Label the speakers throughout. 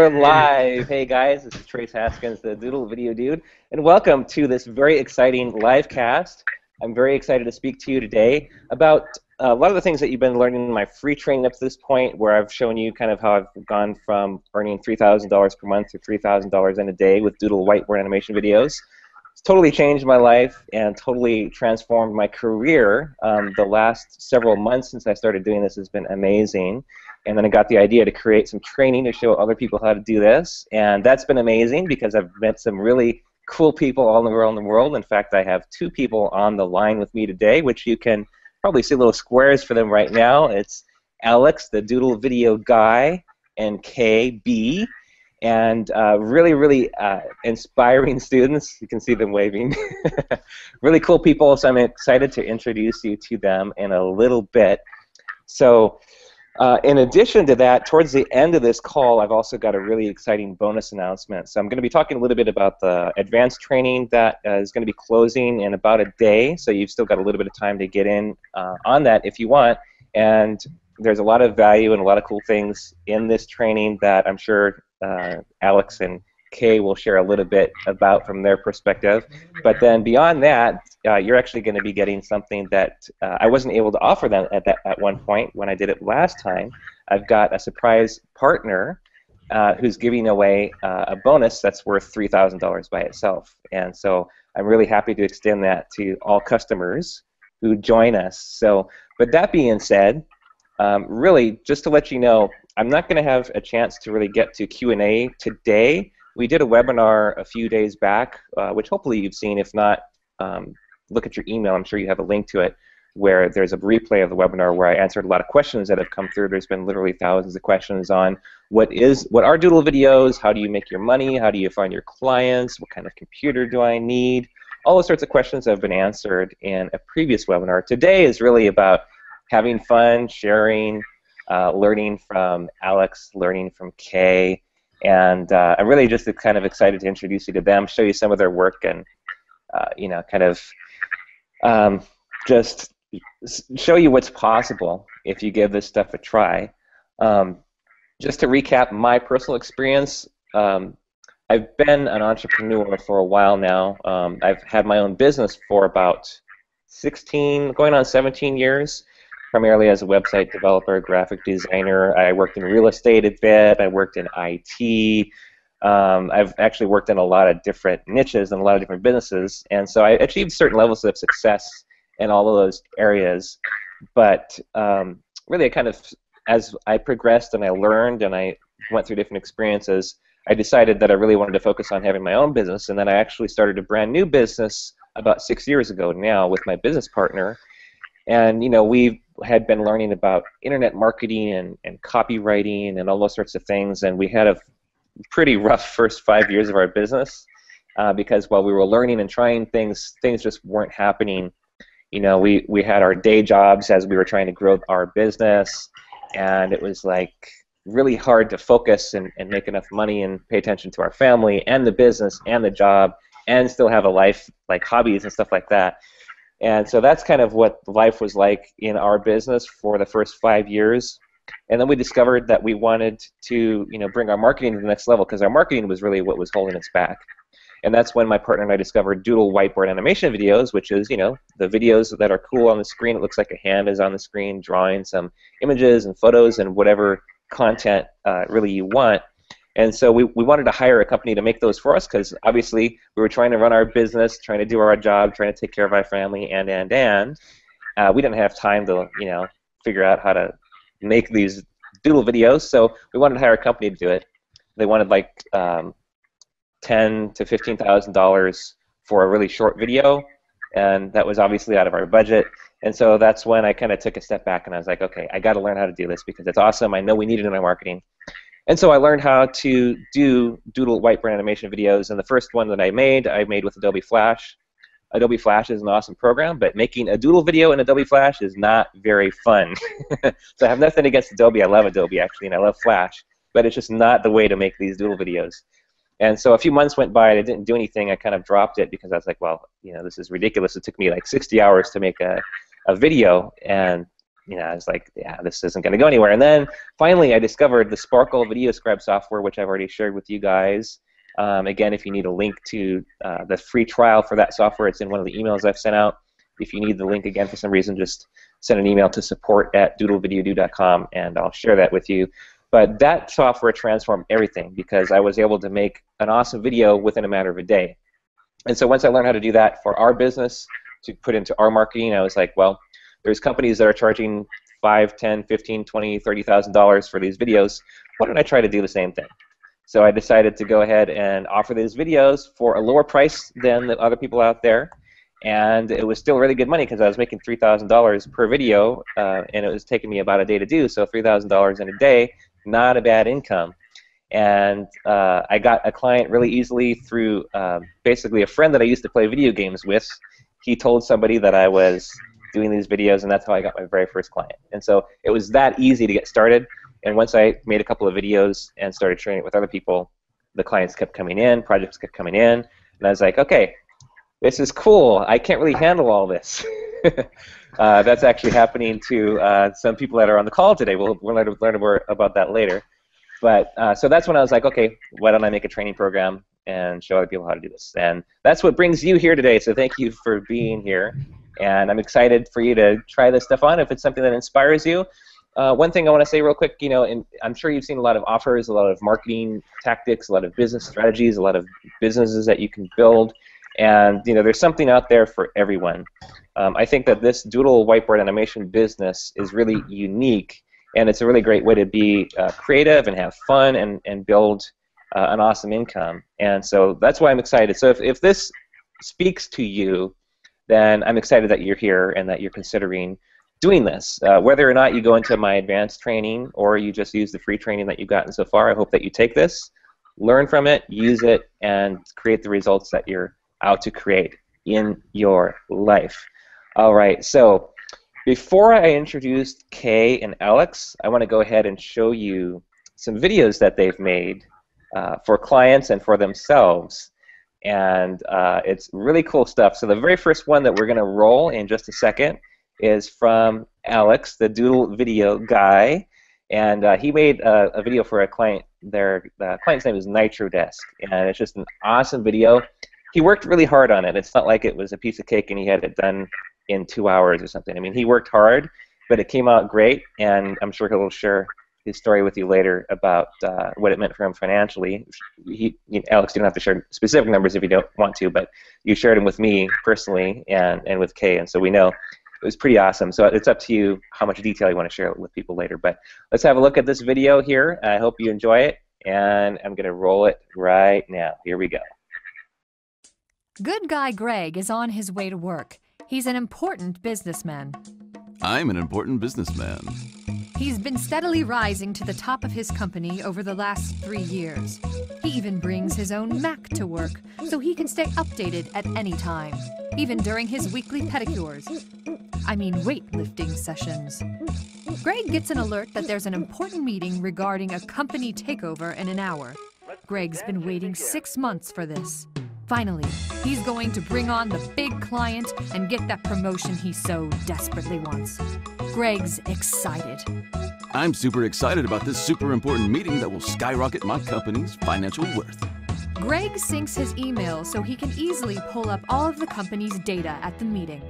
Speaker 1: we're live. Hey guys, this is Trace Haskins, the Doodle Video Dude, and welcome to this very exciting live cast. I'm very excited to speak to you today about a lot of the things that you've been learning in my free training up to this point, where I've shown you kind of how I've gone from earning $3,000 per month to $3,000 in a day with Doodle whiteboard animation videos. It's totally changed my life and totally transformed my career. The last several months since I started doing this has been amazing. And then I got the idea to create some training to show other people how to do this. And that's been amazing because I've met some really cool people all around the world. In fact, I have two people on the line with me today, which you can probably see little squares for them right now. It's Alex, the Doodle video guy, and KB. And really inspiring students. You can see them waving. Really cool people, so I'm excited to introduce you to them in a little bit. So in addition to that, towards the end of this call, I've also got a really exciting bonus announcement. So I'm going to be talking a little bit about the advanced training that is going to be closing in about a day, so you've still got a little bit of time to get in on that if you want. And there's a lot of value and a lot of cool things in this training that I'm sure Alex and Kay will share a little bit about from their perspective. But then beyond that, you're actually going to be getting something that I wasn't able to offer them at one point when I did it last time. I've got a surprise partner who's giving away a bonus that's worth $3,000 by itself. And so I'm really happy to extend that to all customers who join us. So, but that being said, really, just to let you know, I'm not going to have a chance to really get to Q&A today. We did a webinar a few days back, which hopefully you've seen. If not, look at your email. I'm sure you have a link to it, where there's a replay of the webinar where I answered a lot of questions that have come through. There's been literally thousands of questions on what are Doodle videos, how do you make your money, how do you find your clients, what kind of computer do I need, all those sorts of questions have been answered in a previous webinar. Today is really about having fun, sharing, learning from Alex, learning from Kay, and I'm really just kind of excited to introduce you to them, show you some of their work, and you know, kind of just show you what's possible if you give this stuff a try. Just to recap my personal experience, I've been an entrepreneur for a while now. I've had my own business for about 16, going on 17 years. Primarily as a website developer, graphic designer. I worked in real estate a bit. I worked in IT. I've actually worked in a lot of different niches and a lot of different businesses, and so I achieved certain levels of success in all of those areas. But really, I kind of, as I progressed and I learned and I went through different experiences, I decided that I really wanted to focus on having my own business, and then I actually started a brand new business about 6 years ago now with my business partner. And you know, we had been learning about internet marketing and copywriting and all those sorts of things, and we had a pretty rough first 5 years of our business because while we were learning and trying things just weren't happening. You know, we had our day jobs as we were trying to grow our business, and it was like really hard to focus and make enough money and pay attention to our family and the business and the job and still have a life, like hobbies and stuff like that. And so that's kind of what life was like in our business for the first 5 years. And then we discovered that we wanted to, you know, bring our marketing to the next level, because our marketing was really what was holding us back. And that's when my partner and I discovered Doodle whiteboard animation videos, which is, you know, the videos that are cool on the screen. It looks like a hand is on the screen drawing some images and photos and whatever content really you want. And so we wanted to hire a company to make those for us, because obviously we were trying to run our business, trying to do our job, trying to take care of our family, and we didn't have time to, you know, figure out how to make these Doodle videos. So we wanted to hire a company to do it. They wanted like $10,000 to $15,000 for a really short video, and that was obviously out of our budget. And so that's when I kind of took a step back and I was like, okay, I got to learn how to do this because it's awesome. I know we need it in our marketing. And so I learned how to do Doodle whiteboard animation videos, and the first one that I made with Adobe Flash. Adobe Flash is an awesome program, but making a Doodle video in Adobe Flash is not very fun. So I have nothing against Adobe. I love Adobe, actually, and I love Flash, but it's just not the way to make these Doodle videos. And so a few months went by and I didn't do anything. I kind of dropped it because I was like, well, you know, this is ridiculous. It took me like 60 hours to make a video, and I was like, yeah, this isn't going to go anywhere. And then finally, I discovered the Sparkle Video Scribe software, which I've already shared with you guys. Again, if you need a link to the free trial for that software, it's in one of the emails I've sent out. If you need the link again for some reason, just send an email to support@doodlevideodude.com, and I'll share that with you. But that software transformed everything because I was able to make an awesome video within a matter of a day. And so once I learned how to do that for our business, to put into our marketing, I was like, well, there's companies that are charging $5, $10, $15, $20, $30,000 for these videos. Why don't I try to do the same thing? So I decided to go ahead and offer these videos for a lower price than the other people out there. And it was still really good money because I was making $3,000 per video, and it was taking me about a day to do. So $3,000 in a day, not a bad income. And I got a client really easily through basically a friend that I used to play video games with. He told somebody that I was doing these videos, and that's how I got my very first client. And so it was that easy to get started. And once I made a couple of videos and started sharing it with other people, the clients kept coming in, projects kept coming in, and I was like, okay, this is cool. I can't really handle all this. That's actually happening to some people that are on the call today. We'll learn more about that later. But so that's when I was like, okay, why don't I make a training program and show other people how to do this? And that's what brings you here today. So thank you for being here. And I'm excited for you to try this stuff on if it's something that inspires you. One thing I want to say real quick, and I'm sure you've seen a lot of offers, a lot of marketing tactics, a lot of business strategies, a lot of businesses that you can build. And there's something out there for everyone. I think that this Doodle whiteboard animation business is really unique, and it's a really great way to be creative and have fun and build an awesome income. And so that's why I'm excited. So if this speaks to you, then I'm excited that you're here and that you're considering doing this. Whether or not you go into my advanced training or you just use the free training that you've gotten so far, I hope that you take this, learn from it, use it, and create the results that you're out to create in your life. All right, so before I introduce Kay and Alex, I want to go ahead and show you some videos that they've made for clients and for themselves. And it's really cool stuff. So the very first one that we're going to roll in just a second is from Alex, the Doodle video guy. And he made a video for a client. The client's name is NitroDesk, and it's just an awesome video. He worked really hard on it. It's not like it was a piece of cake and he had it done in 2 hours or something. I mean, he worked hard, but it came out great, and I'm sure he'll share his story with you later about what it meant for him financially. Alex, you don't have to share specific numbers if you don't want to, but you shared them with me personally and with Kay, and so we know it was pretty awesome. So it's up to you how much detail you want to share with people later. But let's have a look at this video here. I hope you enjoy it, and I'm going to roll it right now. Here we go.
Speaker 2: Good guy Greg is on his way to work. He's an important businessman.
Speaker 3: I'm an important businessman.
Speaker 2: He's been steadily rising to the top of his company over the last 3 years. He even brings his own Mac to work so he can stay updated at any time, even during his weekly pedicures. I mean weightlifting sessions. Greg gets an alert that there's an important meeting regarding a company takeover in an hour. Greg's been waiting 6 months for this. Finally, he's going to bring on the big client and get that promotion he so desperately wants. Greg's excited.
Speaker 3: I'm super excited about this super important meeting that will skyrocket my company's financial worth.
Speaker 2: Greg syncs his email so he can easily pull up all of the company's data at the meeting.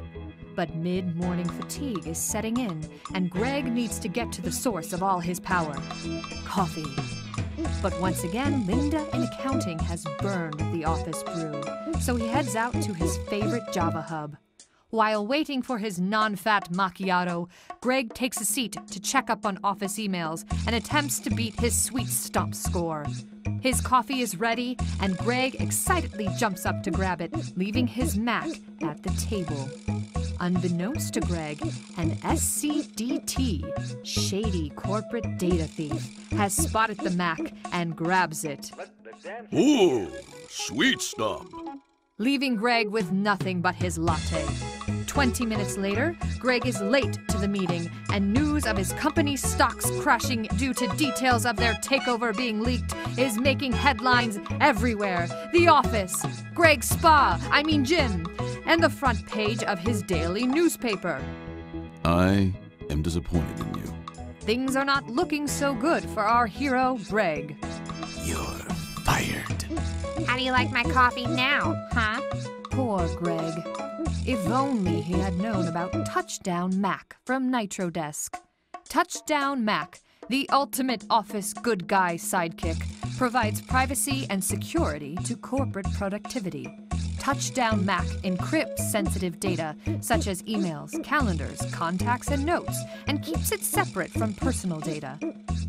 Speaker 2: But mid-morning fatigue is setting in, and Greg needs to get to the source of all his power: coffee. But once again, Linda in accounting has burned the office brew, so he heads out to his favorite Java hub. While waiting for his non-fat macchiato, Greg takes a seat to check up on office emails and attempts to beat his sweet stomp score. His coffee is ready, and Greg excitedly jumps up to grab it, leaving his Mac at the table. Unbeknownst to Greg, an SCDT, shady corporate data thief, has spotted the Mac and grabs it.
Speaker 3: Ooh, sweet stuff.
Speaker 2: Leaving Greg with nothing but his latte. 20 minutes later, Greg is late to the meeting, and news of his company's stocks crashing due to details of their takeover being leaked is making headlines everywhere. The office, Greg's gym, and the front page of his daily newspaper.
Speaker 3: I am disappointed in you.
Speaker 2: Things are not looking so good for our hero, Greg.
Speaker 3: You're fired.
Speaker 4: How do you like my coffee now, huh?
Speaker 2: Poor Greg. If only he had known about Touchdown Mac from NitroDesk. Touchdown Mac, the ultimate office good guy sidekick, provides privacy and security to corporate productivity. Touchdown Mac encrypts sensitive data such as emails, calendars, contacts, and notes, and keeps it separate from personal data.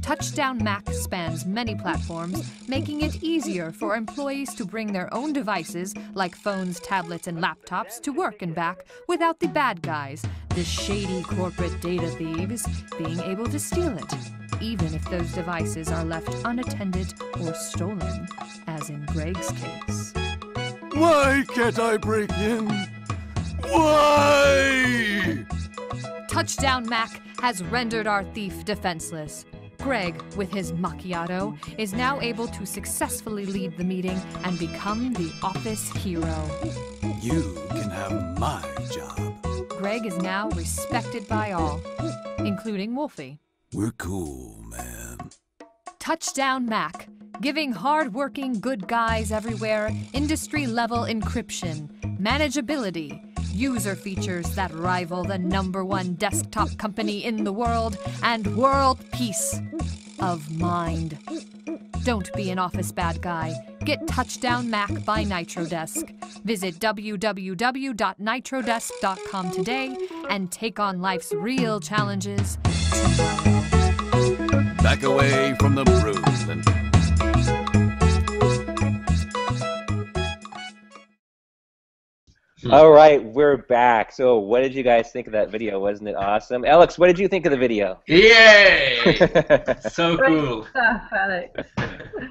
Speaker 2: Touchdown Mac spans many platforms, making it easier for employees to bring their own devices, like phones, tablets, and laptops, to work and back without the bad guys, the shady corporate data thieves, being able to steal it, even if those devices are left unattended or stolen, as in Greg's case.
Speaker 3: Why can't I break in? Why?
Speaker 2: Touchdown Mac has rendered our thief defenseless. Greg, with his macchiato, is now able to successfully lead the meeting and become the office hero.
Speaker 3: You can have my job.
Speaker 2: Greg is now respected by all, including Wolfie.
Speaker 3: We're cool, man.
Speaker 2: Touchdown Mac, giving hard-working good guys everywhere industry-level encryption, manageability, user features that rival the #1 desktop company in the world, and world peace of mind. Don't be an office bad guy. Get Touchdown Mac by NitroDesk. Visit www.nitrodesk.com today and take on life's real challenges tomorrow.
Speaker 3: Back away from the bruise and...
Speaker 1: All right, we're back. So what did you guys think of that video? Wasn't it awesome? Alex, what did you think of the video?
Speaker 5: Yay! So cool.
Speaker 6: Alex.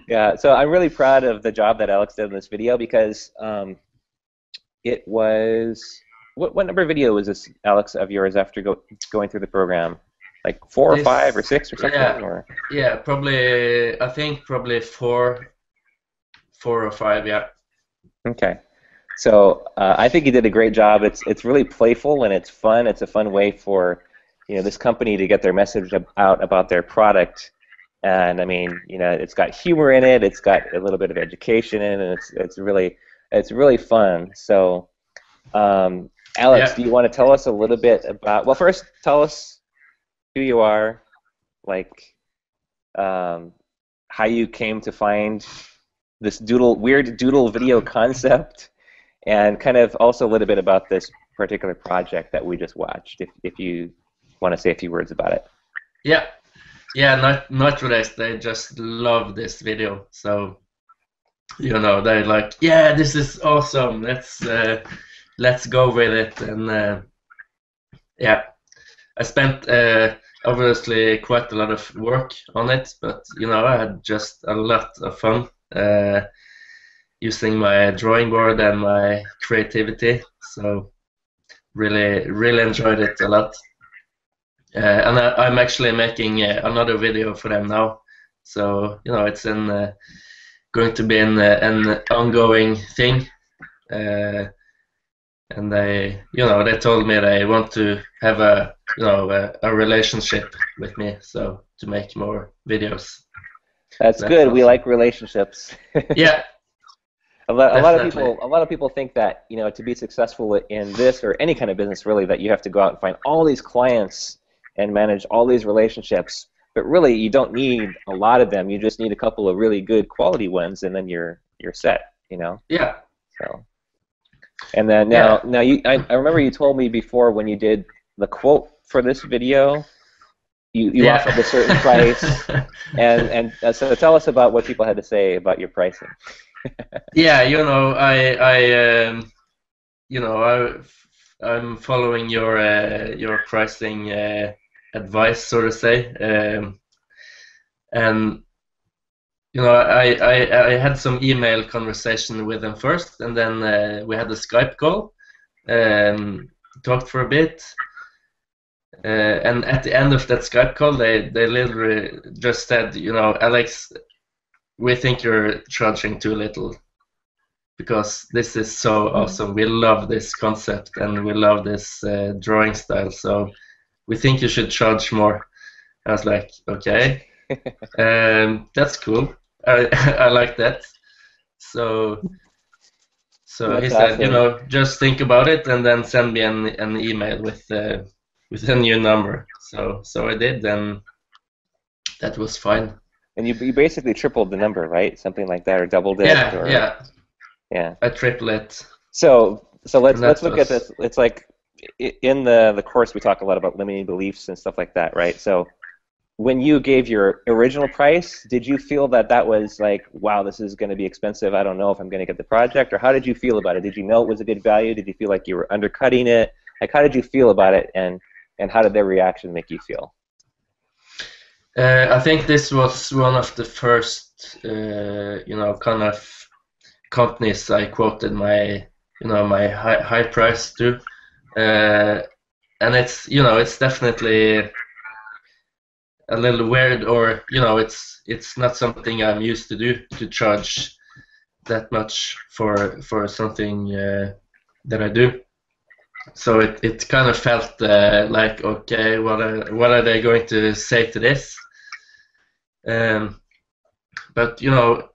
Speaker 1: Yeah, so I'm really proud of the job that Alex did in this video because it was... What number video was this, Alex, of yours after going through the program? Like 4 or 5 or 6 or something?
Speaker 5: Yeah,
Speaker 1: or?
Speaker 5: yeah, probably, I think probably 4 or 5, yeah.
Speaker 1: Okay. So I think you did a great job. It's really playful and it's fun. It's a fun way for this company to get their message out about their product. And I mean, it's got humor in it. It's got a little bit of education in it. And it's really fun. So Alex,
Speaker 5: Yeah.
Speaker 1: do you want to tell us a little bit about? Well, first tell us who you are, like how you came to find this weird doodle video concept. And kind of also a little bit about this particular project that we just watched, if you want to say a few words about it.
Speaker 5: Yeah, NitroDesk, they just love this video. So, they're like, yeah, this is awesome. Let's go with it. And yeah, I spent obviously quite a lot of work on it, but I had just a lot of fun. Using my drawing board and my creativity, so really enjoyed it a lot. And I'm actually making another video for them now, so it's going to be an ongoing thing. And they told me they want to have a relationship with me, so to make more videos.
Speaker 1: That's good. Awesome. We like relationships.
Speaker 5: Yeah.
Speaker 1: A lot of people think that to be successful in this or any kind of business really that you have to go out and find all these clients and manage all these relationships, but really you don't need a lot of them. You just need a couple of really good quality ones, and then you're set.
Speaker 5: Yeah.
Speaker 1: So, and then now I remember you told me before when you did the quote for this video, you offered a certain price, and so tell us about what people had to say about your pricing.
Speaker 5: Yeah, I'm following your pricing advice, so to say, and I had some email conversation with them first, and then we had a Skype call, talked for a bit, and at the end of that Skype call, they literally just said, Alex, we think you're charging too little, because this is so awesome. We love this concept and we love this drawing style. So we think you should charge more. I was like, okay, that's cool. I like that. So he said, you know, just think about it and then send me an email with a new number. So I did, and that was fine.
Speaker 1: And you basically tripled the number, right? Something like that, or doubled it?
Speaker 5: Yeah. I tripled it.
Speaker 1: So let's look at this. It's like in the course we talk a lot about limiting beliefs and stuff like that, right? So when you gave your original price, did you feel that was like, wow, this is going to be expensive, I don't know if I'm going to get the project? Or how did you feel about it? Did you know it was a good value? Did you feel like you were undercutting it? Like, how did you feel about it, and how did their reaction make you feel?
Speaker 5: I think this was one of the first, you know, kind of companies I quoted my, you know, my high price to, and it's, you know, it's definitely a little weird, or, you know, it's not something I'm used to do, to charge that much for something that I do. So it kind of felt like, okay, what are they going to say to this? But you know,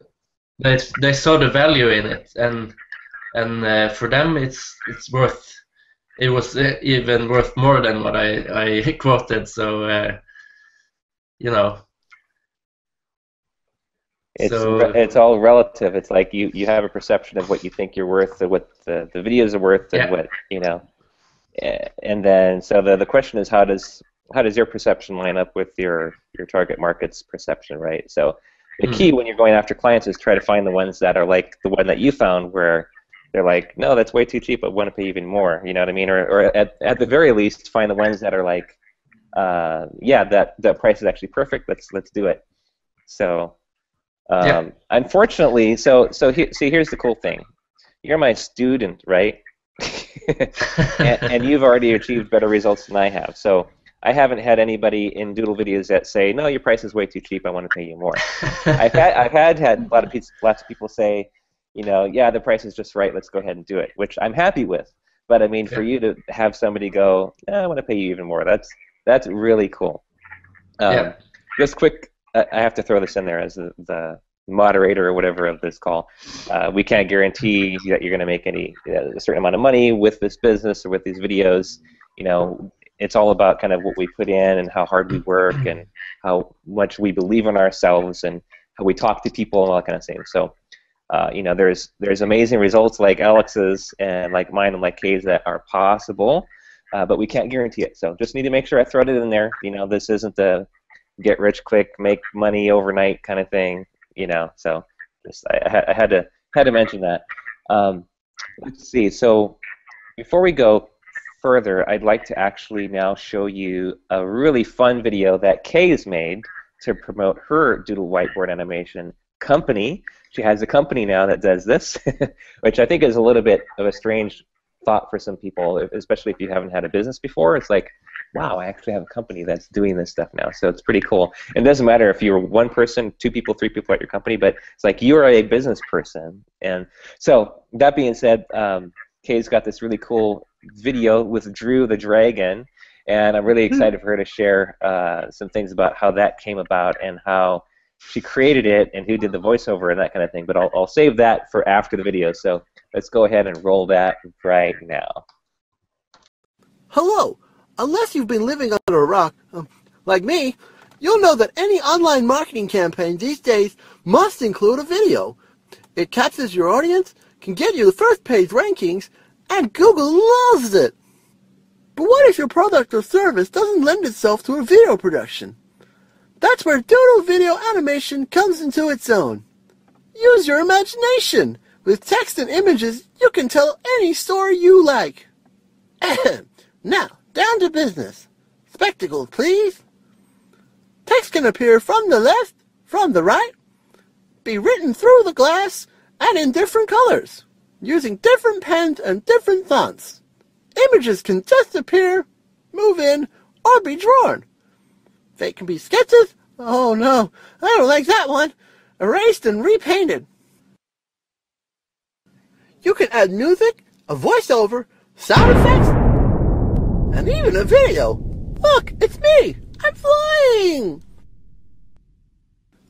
Speaker 5: they saw the value in it, and for them it's worth. It was even worth more than what I quoted. So you know,
Speaker 1: it's all relative. It's like you have a perception of what you think you're worth, or what the videos are worth, and what, you know. And then so the question is, how does your perception line up with your target market's perception, right? So the key when you're going after clients is try to find the ones that are like the one that you found, where they're like, no, that's way too cheap, I want to pay even more. You know what I mean? Or at the very least, find the ones that are like, yeah, that price is actually perfect. Let's do it. So unfortunately, so here's the cool thing. You're my student, right? and you've already achieved better results than I have. So I haven't had anybody in Doodle videos that say, no, your price is way too cheap, I want to pay you more. I've had lots of people say, you know, yeah, the price is just right, let's go ahead and do it, which I'm happy with. But I mean, for you to have somebody go, I want to pay you even more, that's really cool. Just quick, I have to throw this in there as the moderator or whatever of this call. We can't guarantee that you're going to make a certain amount of money with this business or with these videos. You know, it's all about kind of what we put in and how hard we work and how much we believe in ourselves and how we talk to people and all that kind of thing. So, you know, there's amazing results like Alex's and like mine and like Kay's that are possible, but we can't guarantee it. So just need to make sure I throw it in there. You know, this isn't a get rich quick, make money overnight kind of thing. You know, so just I had to mention that. Let's see. So before we go further, I'd like to actually now show you a really fun video that Kay has made to promote her Doodle whiteboard animation company. She has a company now that does this, which I think is a little bit of a strange thought for some people, especially if you haven't had a business before. It's like, wow, I actually have a company that's doing this stuff now. So it's pretty cool. It doesn't matter if you're one person, 2 people, 3 people at your company, but it's like you're a business person. And so that being said, Kay's got this really cool video with Drew the Dragon, and I'm really excited for her to share some things about how that came about and how she created it and who did the voiceover and that kind of thing. But I'll save that for after the video. So let's go ahead and roll that right now.
Speaker 6: Hello. Unless you've been living under a rock, like me, you'll know that any online marketing campaign these days must include a video. It captures your audience, can get you the first page rankings, and Google loves it. But what if your product or service doesn't lend itself to a video production? That's where Doodle video animation comes into its own. Use your imagination. With text and images, you can tell any story you like. Now, down to business. Spectacles, please. Text can appear from the left, from the right, be written through the glass, and in different colors, using different pens and different fonts. Images can just appear, move in, or be drawn. They can be sketches. Oh no, I don't like that one. Erased and repainted. You can add music, a voiceover, sound effects, and even a video. Look, it's me! I'm flying!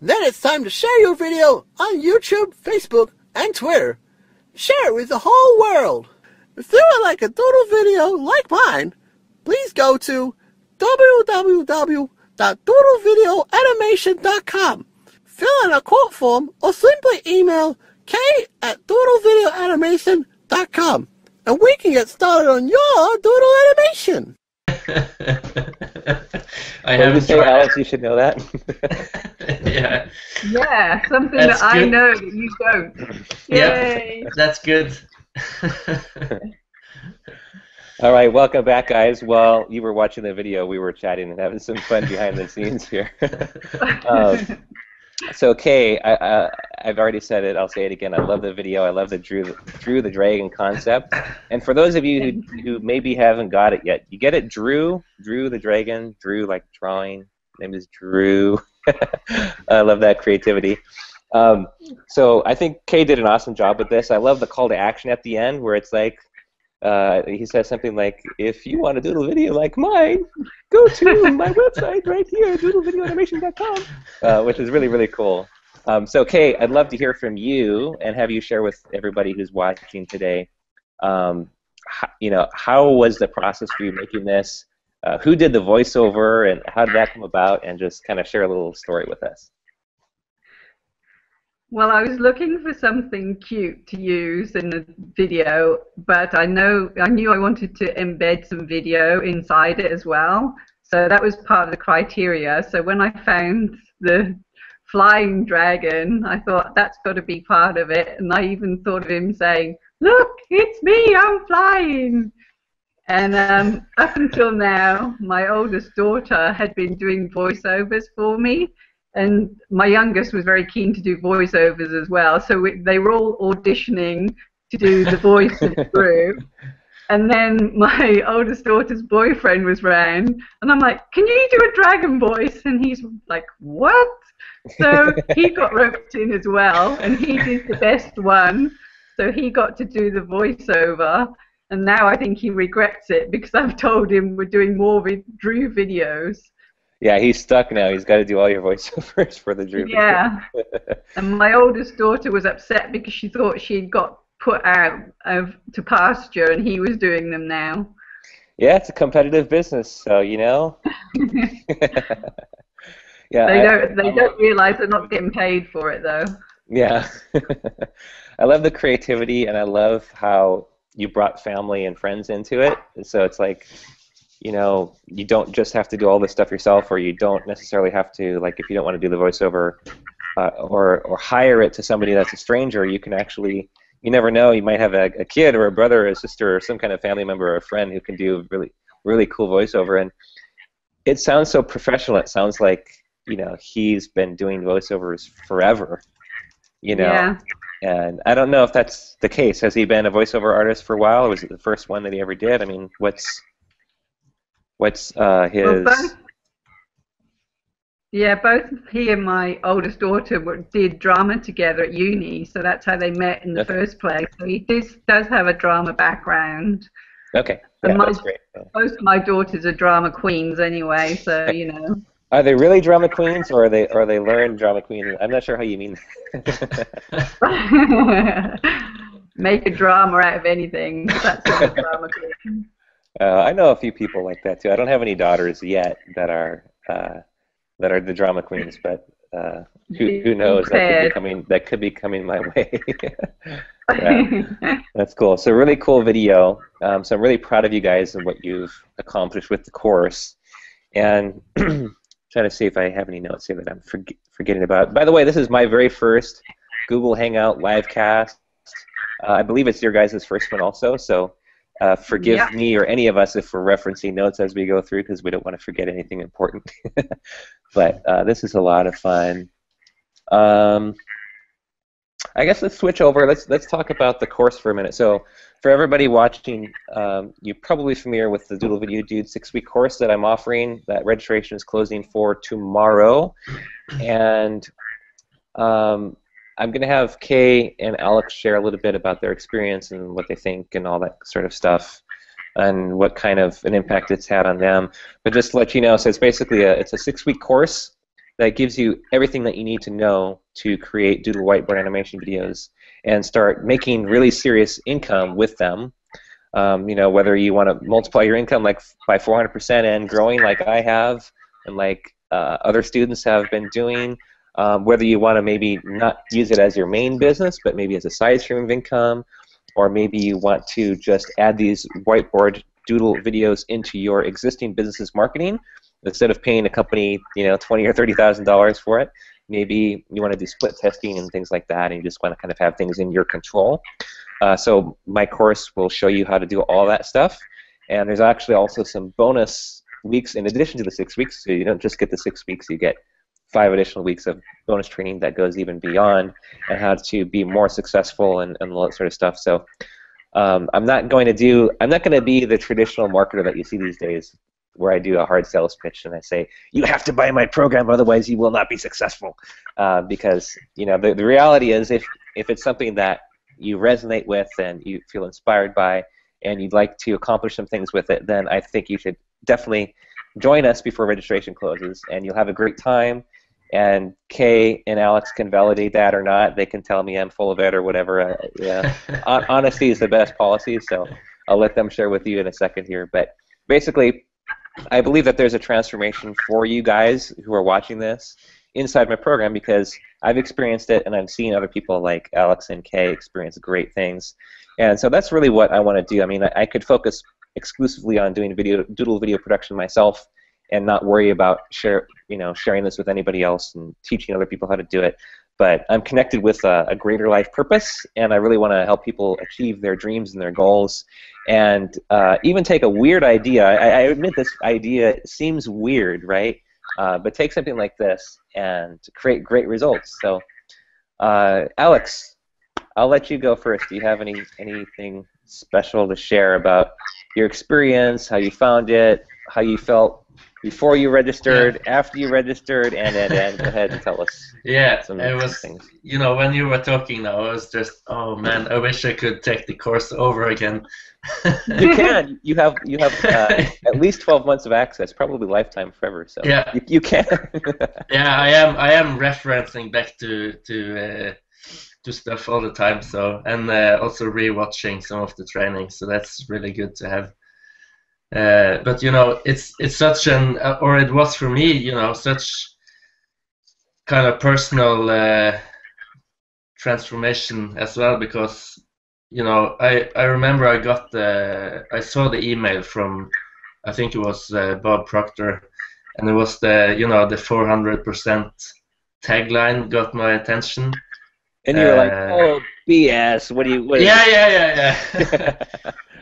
Speaker 6: Then it's time to share your video on YouTube, Facebook, and Twitter. Share it with the whole world. If you would like a Doodle video like mine, please go to www.doodlevideoanimation.com. Fill in a quote form or simply email k@doodlevideoanimation.com and we can get started on your Doodle animation.
Speaker 5: I
Speaker 1: What did you
Speaker 5: haven't
Speaker 1: say,
Speaker 5: tried.
Speaker 1: Alex? You should know that.
Speaker 5: Yeah.
Speaker 7: Yeah, something
Speaker 5: That's
Speaker 7: that I
Speaker 5: good.
Speaker 7: know that you don't. Yay!
Speaker 5: Yep, that's good.
Speaker 1: All right, welcome back, guys. While you were watching the video, we were chatting and having some fun behind the scenes here. So, Kay, I've already said it. I'll say it again. I love the video. I love the Drew the Dragon concept. And for those of you who maybe haven't got it yet, you get it, Drew the Dragon, Drew like drawing. His name is Drew. I love that creativity. So I think Kay did an awesome job with this. I love the call to action at the end where it's like, he says something like, if you want to doodle a video like mine, go to my website right here, doodlevideoanimation.com, which is really, really cool. So, Kay, I'd love to hear from you and have you share with everybody who's watching today, how was the process for you making this? Who did the voiceover, and how did that come about? And just kind of share a little story with us.
Speaker 7: Well, I was looking for something cute to use in the video, but I knew I wanted to embed some video inside it as well. So that was part of the criteria. So when I found the flying dragon, I thought that's got to be part of it. And I even thought of him saying, "Look, it's me, I'm flying." And up until now, my oldest daughter had been doing voiceovers for me. And my youngest was very keen to do voiceovers as well, so they were all auditioning to do the voice of Drew. And then my oldest daughter's boyfriend was round, and I'm like, "Can you do a dragon voice?" And he's like, "What?" So he got roped in as well, and he did the best one, so he got to do the voiceover. And now I think he regrets it because I've told him we're doing more with Drew videos.
Speaker 1: Yeah, he's stuck now. He's got to do all your voiceovers for the Drew.
Speaker 7: Yeah. And my oldest daughter was upset because she thought she'd got put out to pasture and he was doing them now.
Speaker 1: Yeah, it's a competitive business, so yeah.
Speaker 7: They don't realize they're not getting paid for it though.
Speaker 1: Yeah. I love the creativity, and I love how you brought family and friends into it. So it's like, you don't just have to do all this stuff yourself, or you don't necessarily have to, like, if you don't want to do the voiceover or hire it to somebody that's a stranger, you can actually, you never know, you might have a kid or a brother or a sister or some kind of family member or a friend who can do really, really cool voiceover. And it sounds so professional. It sounds like, he's been doing voiceovers forever,
Speaker 7: Yeah.
Speaker 1: And I don't know if that's the case. Has he been a voiceover artist for a while, or was it the first one that he ever did? I mean, what's his...
Speaker 7: Well, both he and my oldest daughter did drama together at uni, so that's how they met in the first place. So he does have a drama background.
Speaker 1: Okay, yeah, that's great.
Speaker 7: Both of my daughters are drama queens anyway, so
Speaker 1: Are they really drama queens, or are they learned drama queens? I'm not sure how you mean that.
Speaker 7: Make a drama out of anything. That's a drama queen.
Speaker 1: I know a few people like that too. I don't have any daughters yet that are the drama queens, but who knows? That could be coming my way. Yeah, that's cool. So really cool video. So I'm really proud of you guys and what you've accomplished with the course. And trying to see if I have any notes here that I'm forgetting about. By the way, this is my very first Google Hangout livecast. I believe it's your guys' first one also. So. Forgive me or any of us if we're referencing notes as we go through, because we don't want to forget anything important. But this is a lot of fun. I guess let's switch over. Let's talk about the course for a minute. So for everybody watching, you're probably familiar with the Doodle Video Dude 6-week course that I'm offering. That registration is closing for tomorrow. And I'm going to have Kay and Alex share a little bit about their experience and what they think and all that sort of stuff. and what kind of an impact it's had on them. But just to let you know, so it's basically it's a 6-week course that gives you everything that you need to know to create Doodle whiteboard animation videos and start making really serious income with them. You know, whether you want to multiply your income like by 400% and growing like I have, and like other students have been doing, whether you want to maybe not use it as your main business, but maybe as a side stream of income, or maybe you want to just add these whiteboard Doodle videos into your existing business's marketing instead of paying a company, you know, $20,000 or $30,000 for it. Maybe you want to do split testing and things like that, and you just want to kind of have things in your control. So my course will show you how to do all that stuff, and there's actually also some bonus weeks in addition to the 6 weeks, so you don't just get the 6 weeks, you get 5 additional weeks of bonus training that goes even beyond, and how to be more successful and all that sort of stuff. So I'm not going to be the traditional marketer that you see these days, where I do a hard sales pitch and I say, you have to buy my program, otherwise you will not be successful. Because you know, the reality is, if it's something that you resonate with and you feel inspired by and you'd like to accomplish some things with it, then I think you should definitely join us before registration closes, and you'll have a great time. And Kay and Alex can validate that or not. They can tell me I'm full of it or whatever. Yeah. Honesty is the best policy, so I'll let them share with you in a second here. But basically, I believe that there's a transformation for you guys who are watching this inside my program, because I've experienced it and I've seen other people like Alex and Kay experience great things. And so that's really what I want to do. I mean, I could focus exclusively on doing Doodle video production myself and not worry about sharing this with anybody else and teaching other people how to do it. But I'm connected with a greater life purpose, and I really want to help people achieve their dreams and their goals, and even take a weird idea. I admit this idea seems weird, right? But take something like this and create great results. So, Alex, I'll let you go first. Do you have anything special to share about your experience, how you found it, how you felt before you registered, after you registered, and go ahead and tell us.
Speaker 5: Yeah,
Speaker 1: some
Speaker 5: it was,
Speaker 1: things.
Speaker 5: you know, when you were talking now, I was just, oh man, I wish I could take the course over again.
Speaker 1: You can. You have at least 12 months of access, probably lifetime forever. So
Speaker 5: yeah,
Speaker 1: you can.
Speaker 5: Yeah, I am referencing back to stuff all the time. So, and also rewatching some of the training. So that's really good to have. But you know, it's such an, or it was for me, you know, such kind of personal transformation as well, because you know, I remember I saw the email from, I think it was Bob Proctor, and it was the 400% tagline got my attention.
Speaker 1: And you were like, oh BS, what do you?
Speaker 5: Yeah.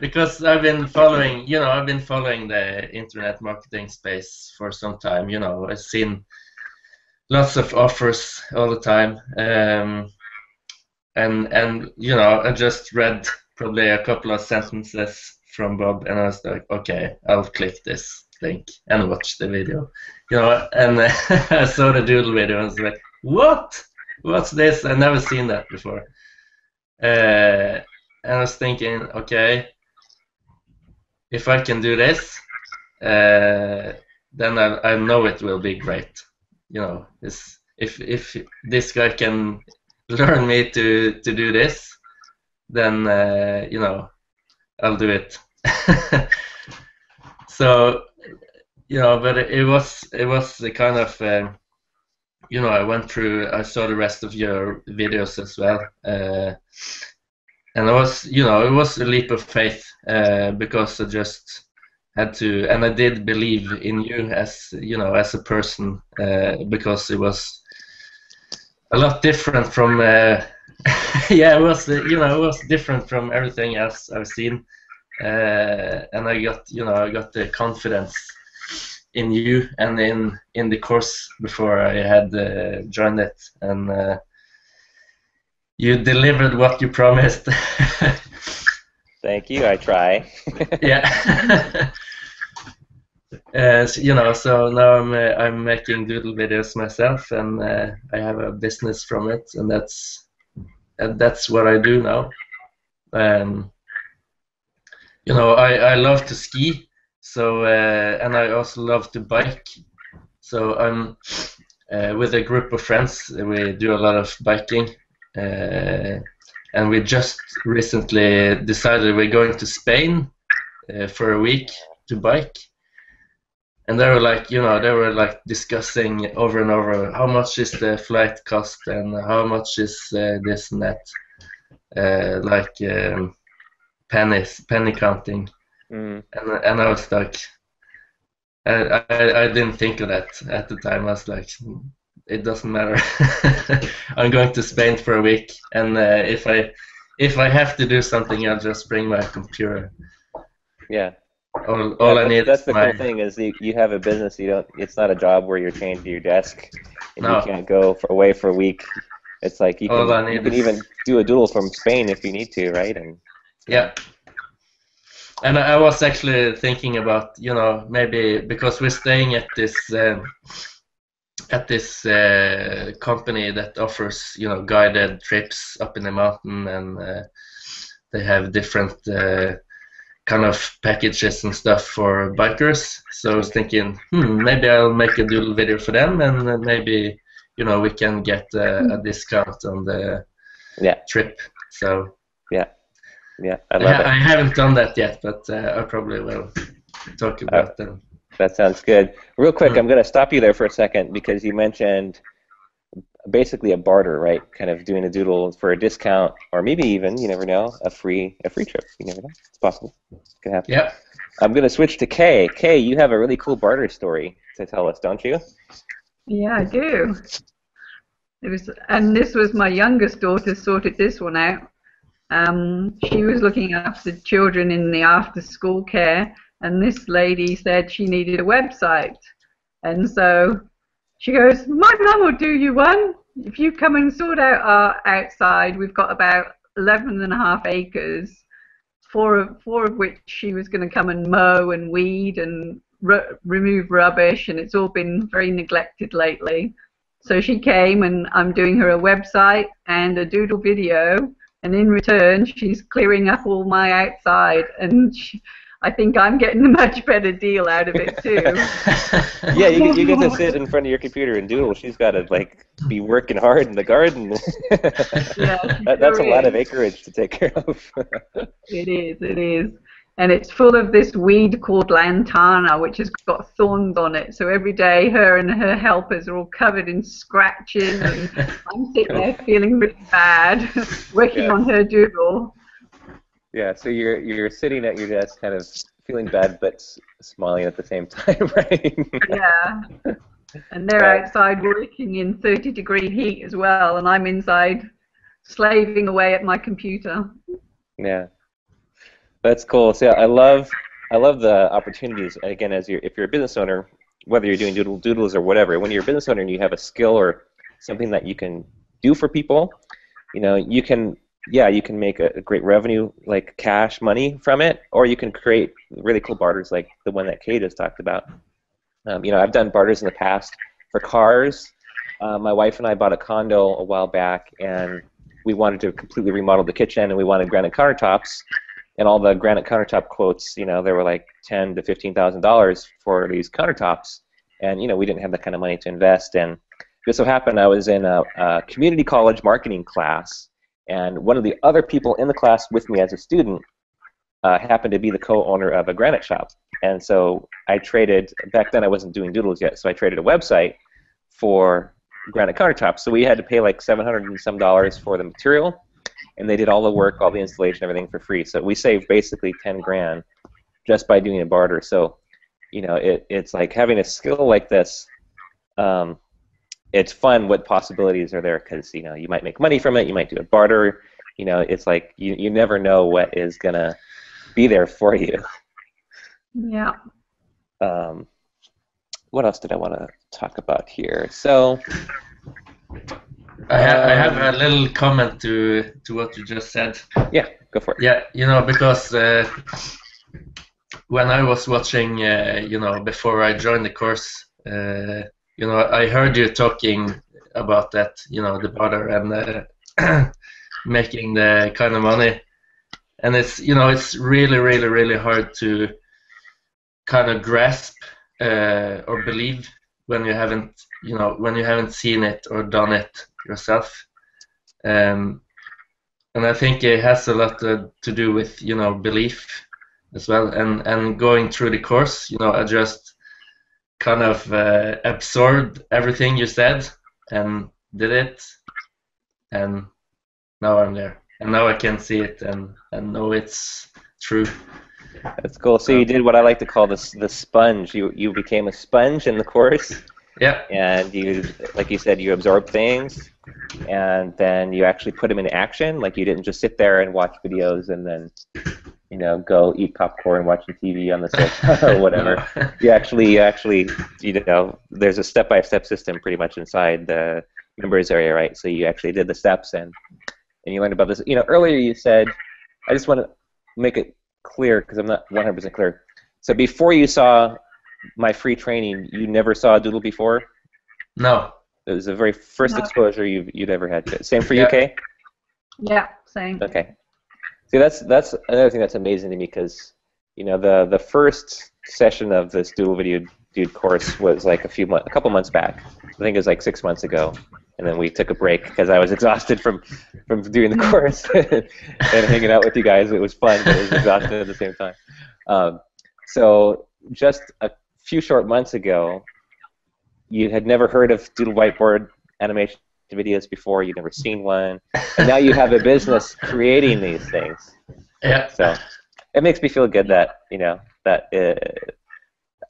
Speaker 5: Because I've been following the internet marketing space for some time. You know, I've seen lots of offers all the time, and you know, I just read probably a couple of sentences from Bob, and I was like, okay, I'll click this link and watch the video. You know, and I saw the Doodle video and I was like, what? What's this? I've never seen that before. And I was thinking, okay, if I can do this, then I know it will be great. You know, if this guy can learn me to do this, then you know, I'll do it. So, you know, but it was the kind of you know, I saw the rest of your videos as well, and it was a leap of faith, because I just had to, and I did believe in you as a person, because it was a lot different from yeah, it was different from everything else I've seen, and I got the confidence in you and in the course before I had joined it, and you delivered what you promised.
Speaker 1: Thank you. I try.
Speaker 5: Yeah. You know, so now I'm making Doodle videos myself, and I have a business from it, and that's what I do now. you know, I love to ski, so and I also love to bike. So I'm with a group of friends. We do a lot of biking, and we just recently decided we're going to Spain for a week to bike. And they were like, you know, they were like discussing over and over how much is the flight cost and how much is this and that, penny counting. And I was like, I didn't think of that at the time. I was like, it doesn't matter. I'm going to Spain for a week, and if I have to do something, I'll just bring my computer.
Speaker 1: Yeah.
Speaker 5: All I need.
Speaker 1: That's the cool thing is you have a business. You don't. It's not a job where you're chained to your desk and you can't go away for a week. It's like you can even do a doodle from Spain if you need to, right? And
Speaker 5: yeah. And I was actually thinking about, you know, maybe because we're staying at this company that offers, you know, guided trips up in the mountain, and they have different kind of packages and stuff for bikers. So I was thinking, maybe I'll make a doodle video for them, and maybe, you know, we can get a discount on the trip. So
Speaker 1: yeah, I love it.
Speaker 5: I haven't done that yet, but I probably will talk about them.
Speaker 1: That sounds good. Real quick, I'm going to stop you there for a second because you mentioned basically a barter, right? Kind of doing a doodle for a discount, or maybe even, you never know, a free trip. You never know. It's possible. It could happen.
Speaker 5: Yeah.
Speaker 1: I'm going to switch to Kay. Kay, you have a really cool barter story to tell us, don't you?
Speaker 7: Yeah, I do. And this was my youngest daughter sorted this one out. She was looking after children in the after-school care, and this lady said she needed a website. And so she goes, my mum will do you one. If you come and sort out our outside, we've got about 11.5 acres, four of which she was going to come and mow and weed and remove rubbish, and it's all been very neglected lately. So she came, and I'm doing her a website and a doodle video, and in return she's clearing up all my outside, and I think I'm getting a much better deal out of it too.
Speaker 1: Yeah, you get to sit in front of your computer and doodle. She's got to like be working hard in the garden.
Speaker 7: Yeah,
Speaker 1: that's a lot of acreage to take care of.
Speaker 7: It is. And it's full of this weed called lantana, which has got thorns on it. So every day, her and her helpers are all covered in scratches, and I'm sitting there feeling really bad, working on her doodle.
Speaker 1: Yeah, so you're sitting at your desk, kind of feeling bad, but smiling at the same time, right?
Speaker 7: Yeah. And they're outside working in 30-degree heat as well, and I'm inside slaving away at my computer.
Speaker 1: Yeah. That's cool. So I love the opportunities. Again, if you're a business owner, whether you're doing doodles or whatever, when you're a business owner and you have a skill or something that you can do for people, you know, you can make a great revenue, like cash money from it, or you can create really cool barters like the one that Kay just talked about. You know, I've done barters in the past for cars. My wife and I bought a condo a while back, and we wanted to completely remodel the kitchen, and we wanted granite countertops. And all the granite countertop quotes, you know, they were like $10,000 to $15,000 for these countertops, and you know, we didn't have that kind of money to invest. And just so happened, I was in a community college marketing class, and one of the other people in the class with me as a student happened to be the co-owner of a granite shop. And so I traded. Back then, I wasn't doing doodles yet, so I traded a website for granite countertops. So we had to pay like $700 and some for the material. And they did all the work, all the installation, everything for free. So we saved basically 10 grand just by doing a barter. So, you know, it's like having a skill like this. It's fun what possibilities are there, because you know, you might make money from it. You might do a barter. You know, it's like you never know what is gonna be there for you.
Speaker 7: Yeah.
Speaker 1: What else did I want to talk about here? So.
Speaker 5: I have a little comment to what you just said.
Speaker 1: Yeah, go for it.
Speaker 5: Yeah, you know, because when I was watching, you know, before I joined the course, you know, I heard you talking about that, you know, the barter and making the kind of money. and it's really, really, really hard to kind of grasp or believe when you haven't seen it or done it yourself. And I think it has a lot to do with belief as well. And going through the course, I just kind of absorbed everything you said and did it, and now I'm there, and now I can see it and know it's true.
Speaker 1: That's cool. So you did what I like to call the sponge. You became a sponge in the course.
Speaker 5: Yeah.
Speaker 1: And you, like you said, you absorbed things, and then you actually put them into action. Like you didn't just sit there and watch videos and then, go eat popcorn, watching TV on the sofa or whatever.
Speaker 5: No.
Speaker 1: You actually, there's a step-by-step system pretty much inside the members area, right? So you actually did the steps and you learned about this. Earlier you said, I just want to make it clear because I'm not 100% clear. So before you saw my free training, you never saw Doodle before?
Speaker 5: No.
Speaker 1: It was the very first
Speaker 7: No.
Speaker 1: exposure you'd ever had to it. Same for you, Kay?
Speaker 7: Yeah, same.
Speaker 1: Okay. See, that's another thing that's amazing to me because, the first session of this Doodle Video Dude course was like a couple months back. I think it was like 6 months ago, and then we took a break because I was exhausted from doing the course and hanging out with you guys. It was fun, but it was exhausting at the same time. So just a few short months ago, you had never heard of Doodle whiteboard animation videos before. You'd never seen one, and now you have a business creating these things.
Speaker 5: Yeah.
Speaker 1: So it makes me feel good that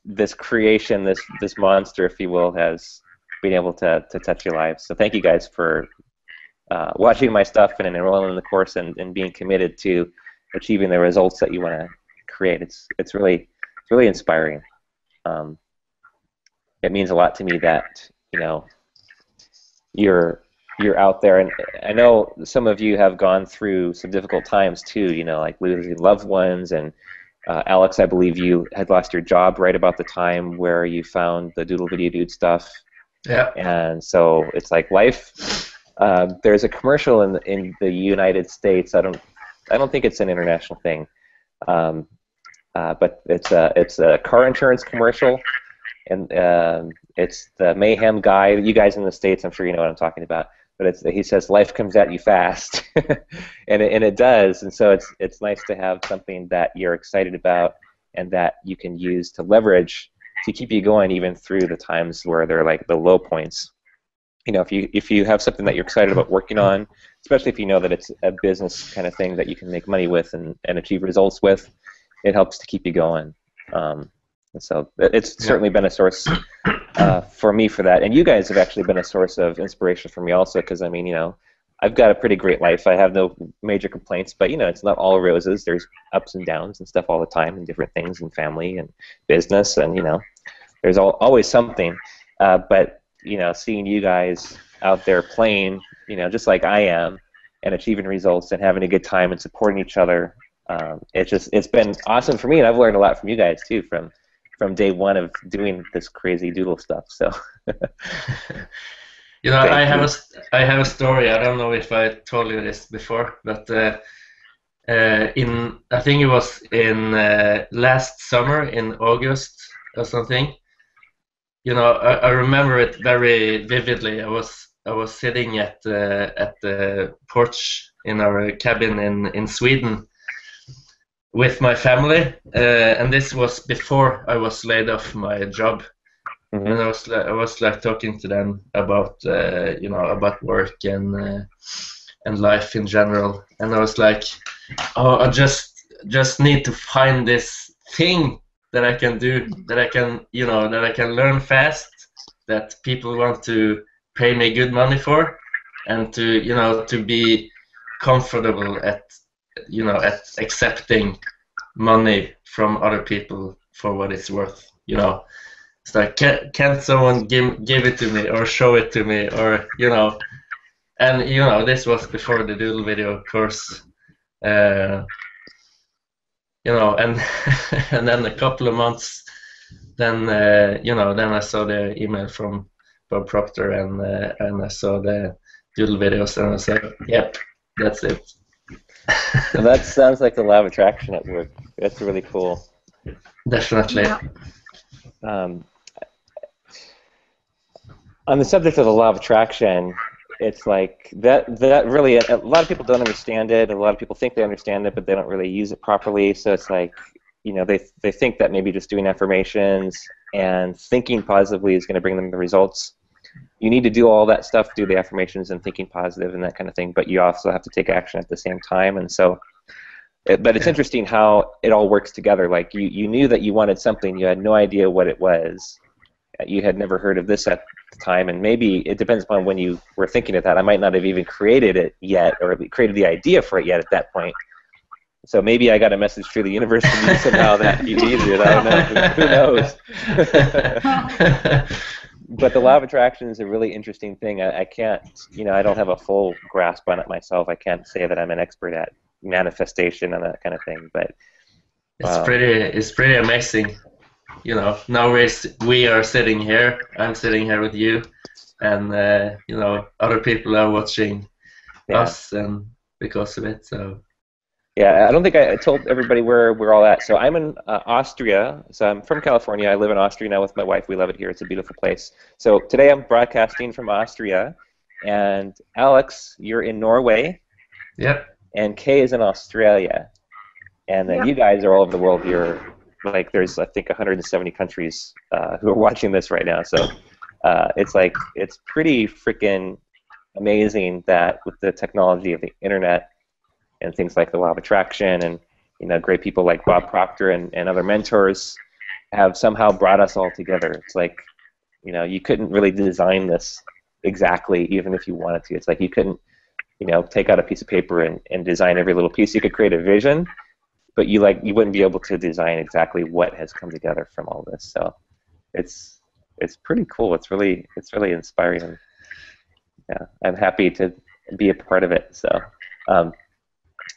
Speaker 1: this creation, this monster, if you will, has been able to touch your lives. So thank you guys for watching my stuff and enrolling in the course and being committed to achieving the results that you want to create. It's really inspiring. It means a lot to me that you're out there, and I know some of you have gone through some difficult times too. Like losing loved ones, and Alex, I believe you had lost your job right about the time where you found the Doodle Video Dude stuff.
Speaker 5: Yeah.
Speaker 1: And so it's like life. There's a commercial in the United States. I don't think it's an international thing. But it's a car insurance commercial, and it's the Mayhem guy. You guys in the States, I'm sure you know what I'm talking about. But he says life comes at you fast, and it does. And so it's nice to have something that you're excited about and that you can use to leverage to keep you going even through the times where they're like the low points. If you have something that you're excited about working on, especially if you know that it's a business kind of thing that you can make money with and achieve results with, it helps to keep you going. So it's certainly been a source for me for that. And you guys have actually been a source of inspiration for me also because, I've got a pretty great life. I have no major complaints, but, it's not all roses. There's ups and downs and stuff all the time and different things and family and business and, there's always something. But, seeing you guys out there playing, just like I am and achieving results and having a good time and supporting each other, it's been awesome for me, and I've learned a lot from you guys too from day one of doing this crazy Doodle stuff. So,
Speaker 5: I have a story. I don't know if I told you this before, but I think it was in last summer in August or something. I remember it very vividly. I was sitting at the porch in our cabin in Sweden with my family, and this was before I was laid off my job. Mm-hmm. And I was like talking to them about about work and life in general, and I was like, oh, I just need to find this thing that I can do, that I can learn fast, that people want to pay me good money for, and to be comfortable at accepting money from other people for what it's worth. It's like, can't someone give it to me or show it to me, or and this was before the Doodle video course, and and then a couple of months, then then I saw the email from Bob Proctor, and I saw the Doodle videos, and I was like, yep, that's it.
Speaker 1: So that sounds like the law of attraction at work. That's really cool.
Speaker 5: Definitely.
Speaker 7: Yeah.
Speaker 1: On the subject of the law of attraction, it's like that really, a lot of people don't understand it. A lot of people think they understand it, but they don't really use it properly. So it's like, you know, they think that maybe just doing affirmations and thinking positively is going to bring them the results. You need to do all that stuff, do the affirmations and thinking positive and that kind of thing, but you also have to take action at the same time. And so, but it's interesting how it all works together. Like you knew that you wanted something, you had no idea what it was. You had never heard of this at the time, and maybe it depends upon when you were thinking of that. I might not have even created it yet, or created the idea for it yet at that point. So maybe I got a message through the universe to me somehow that you needed it. I don't know. Who knows? But the law of attraction is a really interesting thing. I can't, you know, I don't have a full grasp on it myself. I can't say that I'm an expert at manifestation and that kind of thing. But
Speaker 5: it's pretty amazing. You know, now we are sitting here. I'm sitting here with you, and you know, other people are watching us, and because of it. So.
Speaker 1: Yeah, I don't think I told everybody where we're all at. So I'm in Austria. So I'm from California. I live in Austria now with my wife. We love it here. It's a beautiful place. So today I'm broadcasting from Austria, and Alex, you're in Norway.
Speaker 5: Yep.
Speaker 1: And Kay is in Australia, and then you guys are all over the world. You're like, there's I think 170 countries who are watching this right now. So it's like, it's pretty freaking amazing that with the technology of the internet and things like the law of attraction, and you know, great people like Bob Proctor and other mentors have somehow brought us all together. It's like, you know, you couldn't really design this exactly, even if you wanted to. It's like you couldn't, you know, take out a piece of paper and design every little piece. You could create a vision, but you wouldn't be able to design exactly what has come together from all this. So it's pretty cool. It's really inspiring. And, yeah, I'm happy to be a part of it. So.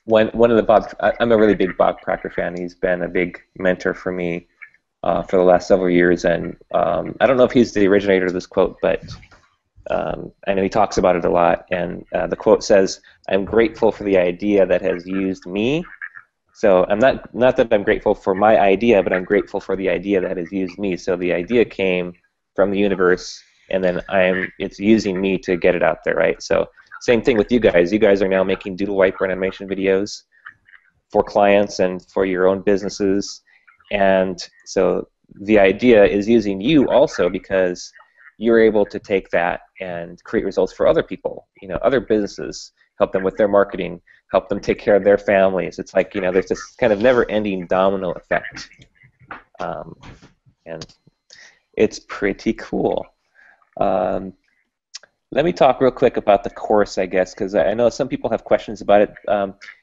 Speaker 1: One of the I'm a really big Bob Proctor fan. He's been a big mentor for me for the last several years, and I don't know if he's the originator of this quote, but I know he talks about it a lot. And the quote says, "I'm grateful for the idea that has used me." So I'm not that I'm grateful for my idea, but I'm grateful for the idea that has used me. So the idea came from the universe, and then it's using me to get it out there, right? So. Same thing with you guys. You guys are now making Doodle whiteboard animation videos for clients and for your own businesses. And so the idea is using you also because you're able to take that and create results for other people, you know, other businesses, help them with their marketing, help them take care of their families. It's like, you know, there's this kind of never-ending domino effect. And it's pretty cool. Let me talk real quick about the course, I guess, because I know some people have questions about it.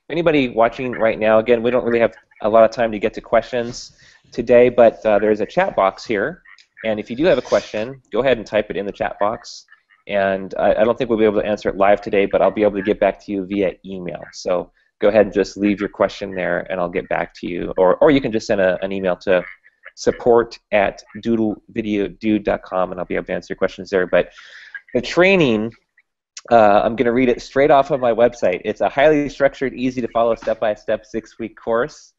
Speaker 1: Anybody watching right now, again, we don't really have a lot of time to get to questions today, but there's a chat box here, and if you do have a question, go ahead and type it in the chat box. And I don't think we'll be able to answer it live today, but I'll be able to get back to you via email. So go ahead and just leave your question there, and I'll get back to you. Or you can just send an email to support@doodlevideodude.com, and I'll be able to answer your questions there. But the training, I'm going to read it straight off of my website. It's a highly structured, easy-to-follow, step-by-step 6-week course.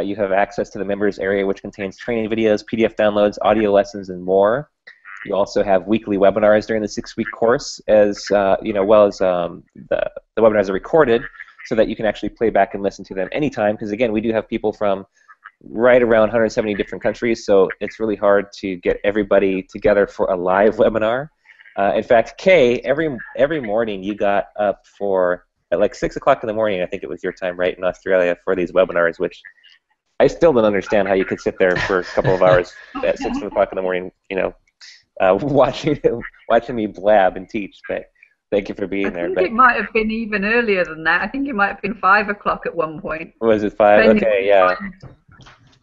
Speaker 1: You have access to the members area, which contains training videos, PDF downloads, audio lessons, and more. You also have weekly webinars during the 6-week course, as you know, well as the webinars are recorded, so that you can actually play back and listen to them anytime. Because again, we do have people from right around 170 different countries, so it's really hard to get everybody together for a live webinar. In fact, Kay, every morning you got up at like 6 o'clock in the morning, I think it was your time, right, in Australia, for these webinars, which I still don't understand how you could sit there for a couple of hours at 6 o'clock in the morning, you know, watching me blab and teach. But thank you for being there.
Speaker 7: I think it might have been even earlier than that. I think it might have been 5 o'clock at one point.
Speaker 1: Was it 5? Okay, yeah.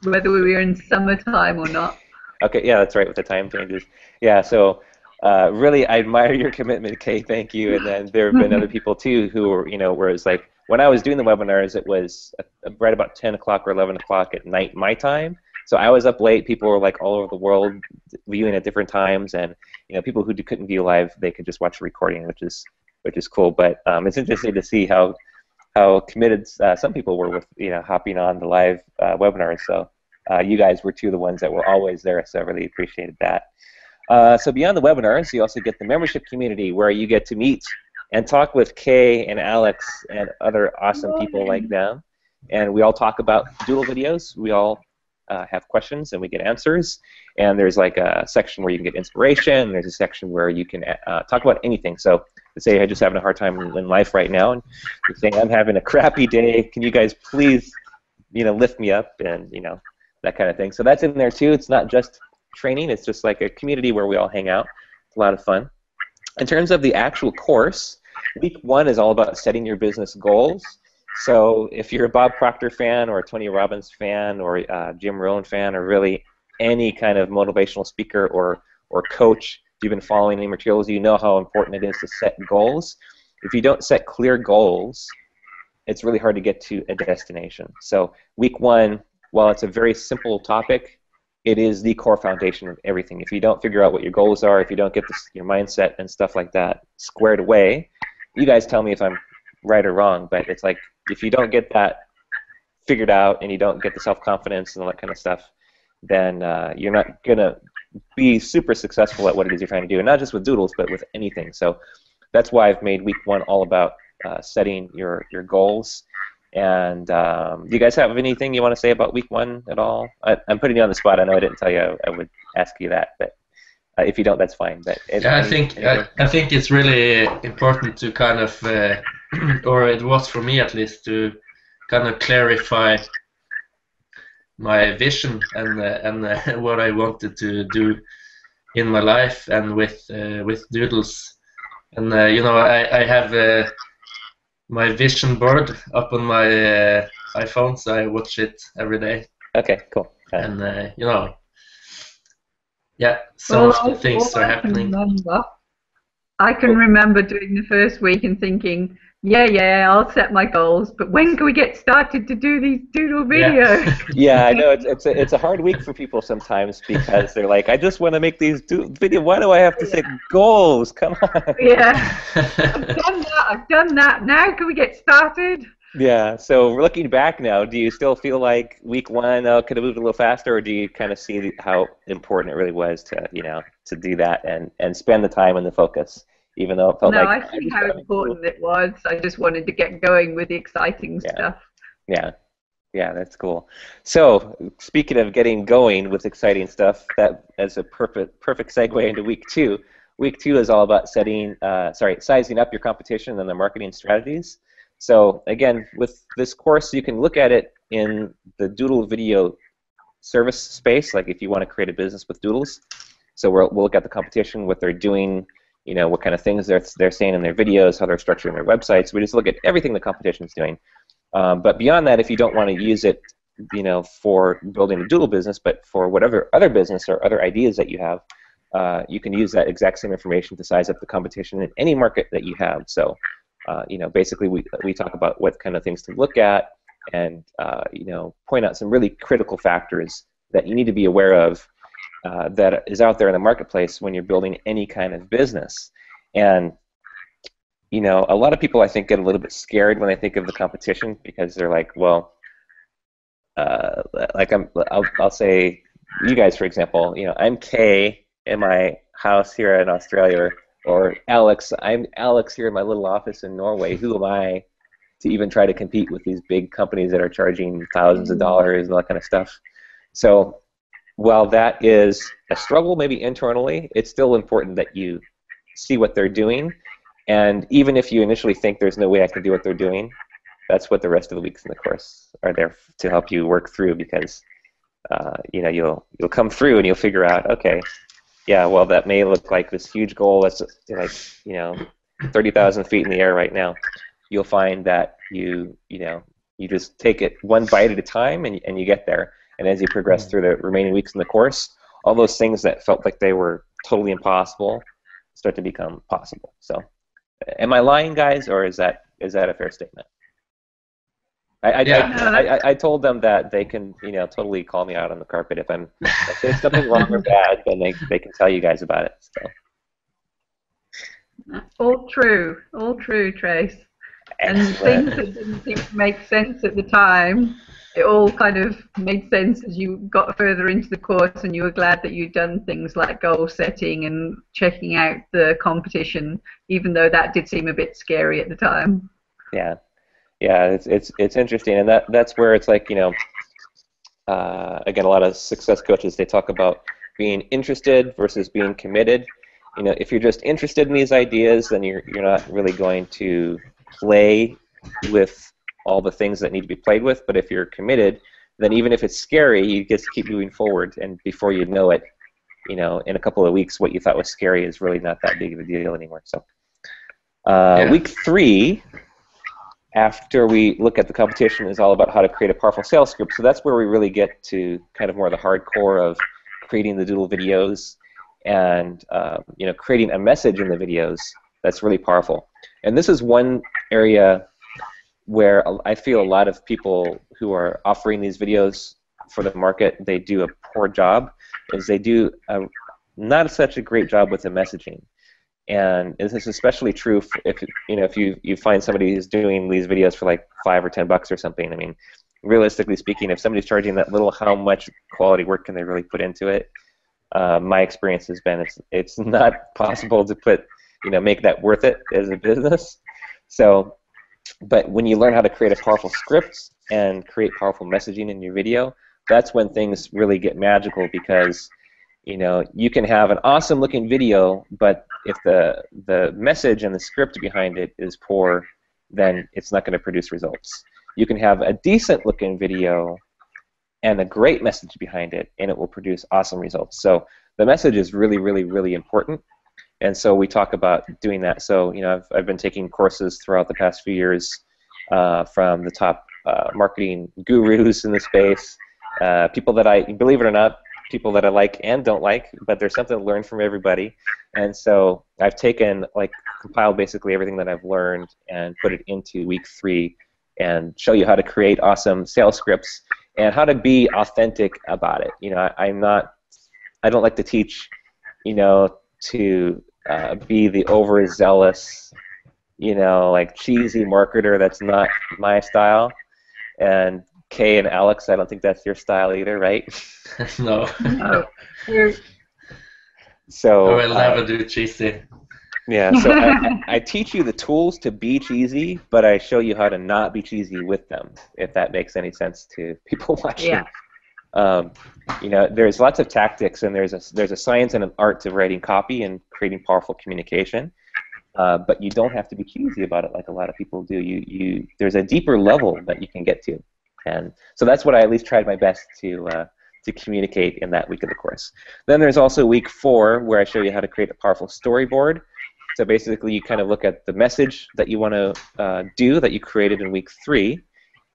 Speaker 7: Whether we were in summertime or not.
Speaker 1: Okay, yeah, that's right, with the time changes. Yeah, so really, I admire your commitment, Kay. Thank you. And then there have been other people too who were, you know, where it's like when I was doing the webinars, it was right about 10 o'clock or 11 o'clock at night my time. So I was up late. People were like all over the world viewing at different times, and you know, people who couldn't view live, they could just watch the recording, which is cool. But it's interesting to see how how committed some people were with hopping on the live webinars. So you guys were two of the ones that were always there, so I really appreciated that. So beyond the webinars, you also get the membership community where you get to meet and talk with Kay and Alex and other awesome people like them. And we all talk about Doodle videos. We all have questions and we get answers. And there's like a section where you can get inspiration. There's a section where you can talk about anything. So let's say I'm just having a hard time in life right now, and you're saying I'm having a crappy day. Can you guys please, lift me up, and that kind of thing. So that's in there too. It's not just training. It's just like a community where we all hang out. It's a lot of fun. In terms of the actual course, week 1 is all about setting your business goals. So if you're a Bob Proctor fan or a Tony Robbins fan or a Jim Rohn fan or really any kind of motivational speaker or coach, if you've been following any materials, you know how important it is to set goals. If you don't set clear goals, it's really hard to get to a destination. So week 1, while it's a very simple topic, it is the core foundation of everything. If you don't figure out what your goals are, if you don't get your mindset and stuff like that squared away, you guys tell me if I'm right or wrong, but it's like if you don't get that figured out and you don't get the self-confidence and all that kind of stuff, then you're not going to be super successful at what it is you're trying to do, and not just with Doodles, but with anything. So that's why I've made week 1 all about setting your goals. And do you guys have anything you want to say about week 1 at all? I'm putting you on the spot. I know I didn't tell you I would ask you that, but if you don't, that's fine. But
Speaker 5: yeah, I think it's really important to kind of, or it was for me at least, to kind of clarify my vision and what I wanted to do in my life and with Doodles. And I have my vision board up on my iPhone, so I watch it every day.
Speaker 1: Okay, cool.
Speaker 5: And yeah, some of the things are happening.
Speaker 7: I can remember doing the first week and thinking, yeah, I'll set my goals, but when can we get started to do these Doodle videos?
Speaker 1: Yeah, I know it's a hard week for people sometimes because they're like, I just want to make these videos. Why do I have to set goals? Come on.
Speaker 7: Yeah, I've done that. Now can we get started?
Speaker 1: Yeah. So looking back now, do you still feel like week 1 could have moved a little faster, or do you kind of see how important it really was to to do that and spend the time and the focus? Even though it felt like...
Speaker 7: No, I see how important it was. I just wanted to get going with the exciting stuff.
Speaker 1: Yeah, that's cool. So, speaking of getting going with exciting stuff, that is a perfect segue into week 2. Week 2 is all about sizing up your competition and the marketing strategies. So, again, with this course, you can look at it in the Doodle video service space, like if you want to create a business with Doodles. So we'll look at the competition, what they're doing, what kind of things they're saying in their videos, how they're structuring their websites. We just look at everything the competition is doing. But beyond that, if you don't want to use it, for building a Doodle business, but for whatever other business or other ideas that you have, you can use that exact same information to size up the competition in any market that you have. So, basically we talk about what kind of things to look at and, point out some really critical factors that you need to be aware of that is out there in the marketplace when you're building any kind of business. And a lot of people, I think, get a little bit scared when they think of the competition because they're like, well, I'll say, you guys, for example, I'm Kay in my house here in Australia, or Alex, I'm Alex here in my little office in Norway. Who am I to even try to compete with these big companies that are charging thousands of dollars and all that kind of stuff? So while that is a struggle maybe internally, it's still important that you see what they're doing. And even if you initially think there's no way I can do what they're doing, that's what the rest of the weeks in the course are there to help you work through, because you'll come through and you'll figure out, okay, yeah, well, that may look like this huge goal that's like 30,000 feet in the air right now. You'll find that you just take it one bite at a time and you get there. And as you progress through the remaining weeks in the course, all those things that felt like they were totally impossible start to become possible. So, am I lying, guys, or is that a fair statement? I told them that they can totally call me out on the carpet if there's something wrong or bad, then they can tell you guys about it. So.
Speaker 7: All true, Trace. And
Speaker 1: Excellent.
Speaker 7: things that didn't seem to make sense at the time, it all kind of made sense as you got further into the course, and you were glad that you'd done things like goal setting and checking out the competition, even though that did seem a bit scary at the time.
Speaker 1: Yeah, yeah, it's interesting, and that's where it's like, again, a lot of success coaches, they talk about being interested versus being committed. If you're just interested in these ideas, then you're not really going to play with all the things that need to be played with. But if you're committed, then even if it's scary, you just keep moving forward, and before you know it, in a couple of weeks, what you thought was scary is really not that big of a deal anymore. So, Week 3, after we look at the competition, is all about how to create a powerful sales script. So that's where we really get to kind of more the hardcore of creating the Doodle videos and creating a message in the videos that's really powerful. And this is one area where I feel a lot of people who are offering these videos for the market, they do a poor job, is they do not such a great job with the messaging. And this is especially true if you find somebody who's doing these videos for like $5 or $10 or something. I mean, realistically speaking, if somebody's charging that little, how much quality work can they really put into it? My experience has been it's not possible to make that worth it as a business. So, but when you learn how to create a powerful script and create powerful messaging in your video, that's when things really get magical, because you can have an awesome looking video, but if the message and the script behind it is poor, then it's not going to produce results. You can have a decent looking video and a great message behind it, and it will produce awesome results. So the message is really, really, really important. And so we talk about doing that. So I've been taking courses throughout the past few years from the top marketing gurus in the space, people that believe it or not, people that I like and don't like, but there's something to learn from everybody. And so I've compiled basically everything that I've learned and put it into Week 3 and show you how to create awesome sales scripts and how to be authentic about it. I don't like to teach, to be the overzealous, cheesy marketer. That's not my style. And Kay and Alex, I don't think that's your style either, right?
Speaker 5: No.
Speaker 7: No.
Speaker 1: So
Speaker 5: I will never do cheesy.
Speaker 1: Yeah, so I teach you the tools to be cheesy, but I show you how to not be cheesy with them, if that makes any sense to people watching. Yeah. There's lots of tactics, and there's a science and an art to writing copy and creating powerful communication, but you don't have to be cheesy about it like a lot of people do. There's a deeper level that you can get to, and so that's what I at least tried my best to communicate in that week of the course. Then there's also Week 4, where I show you how to create a powerful storyboard. So basically, you kind of look at the message that you want to do that you created in Week 3,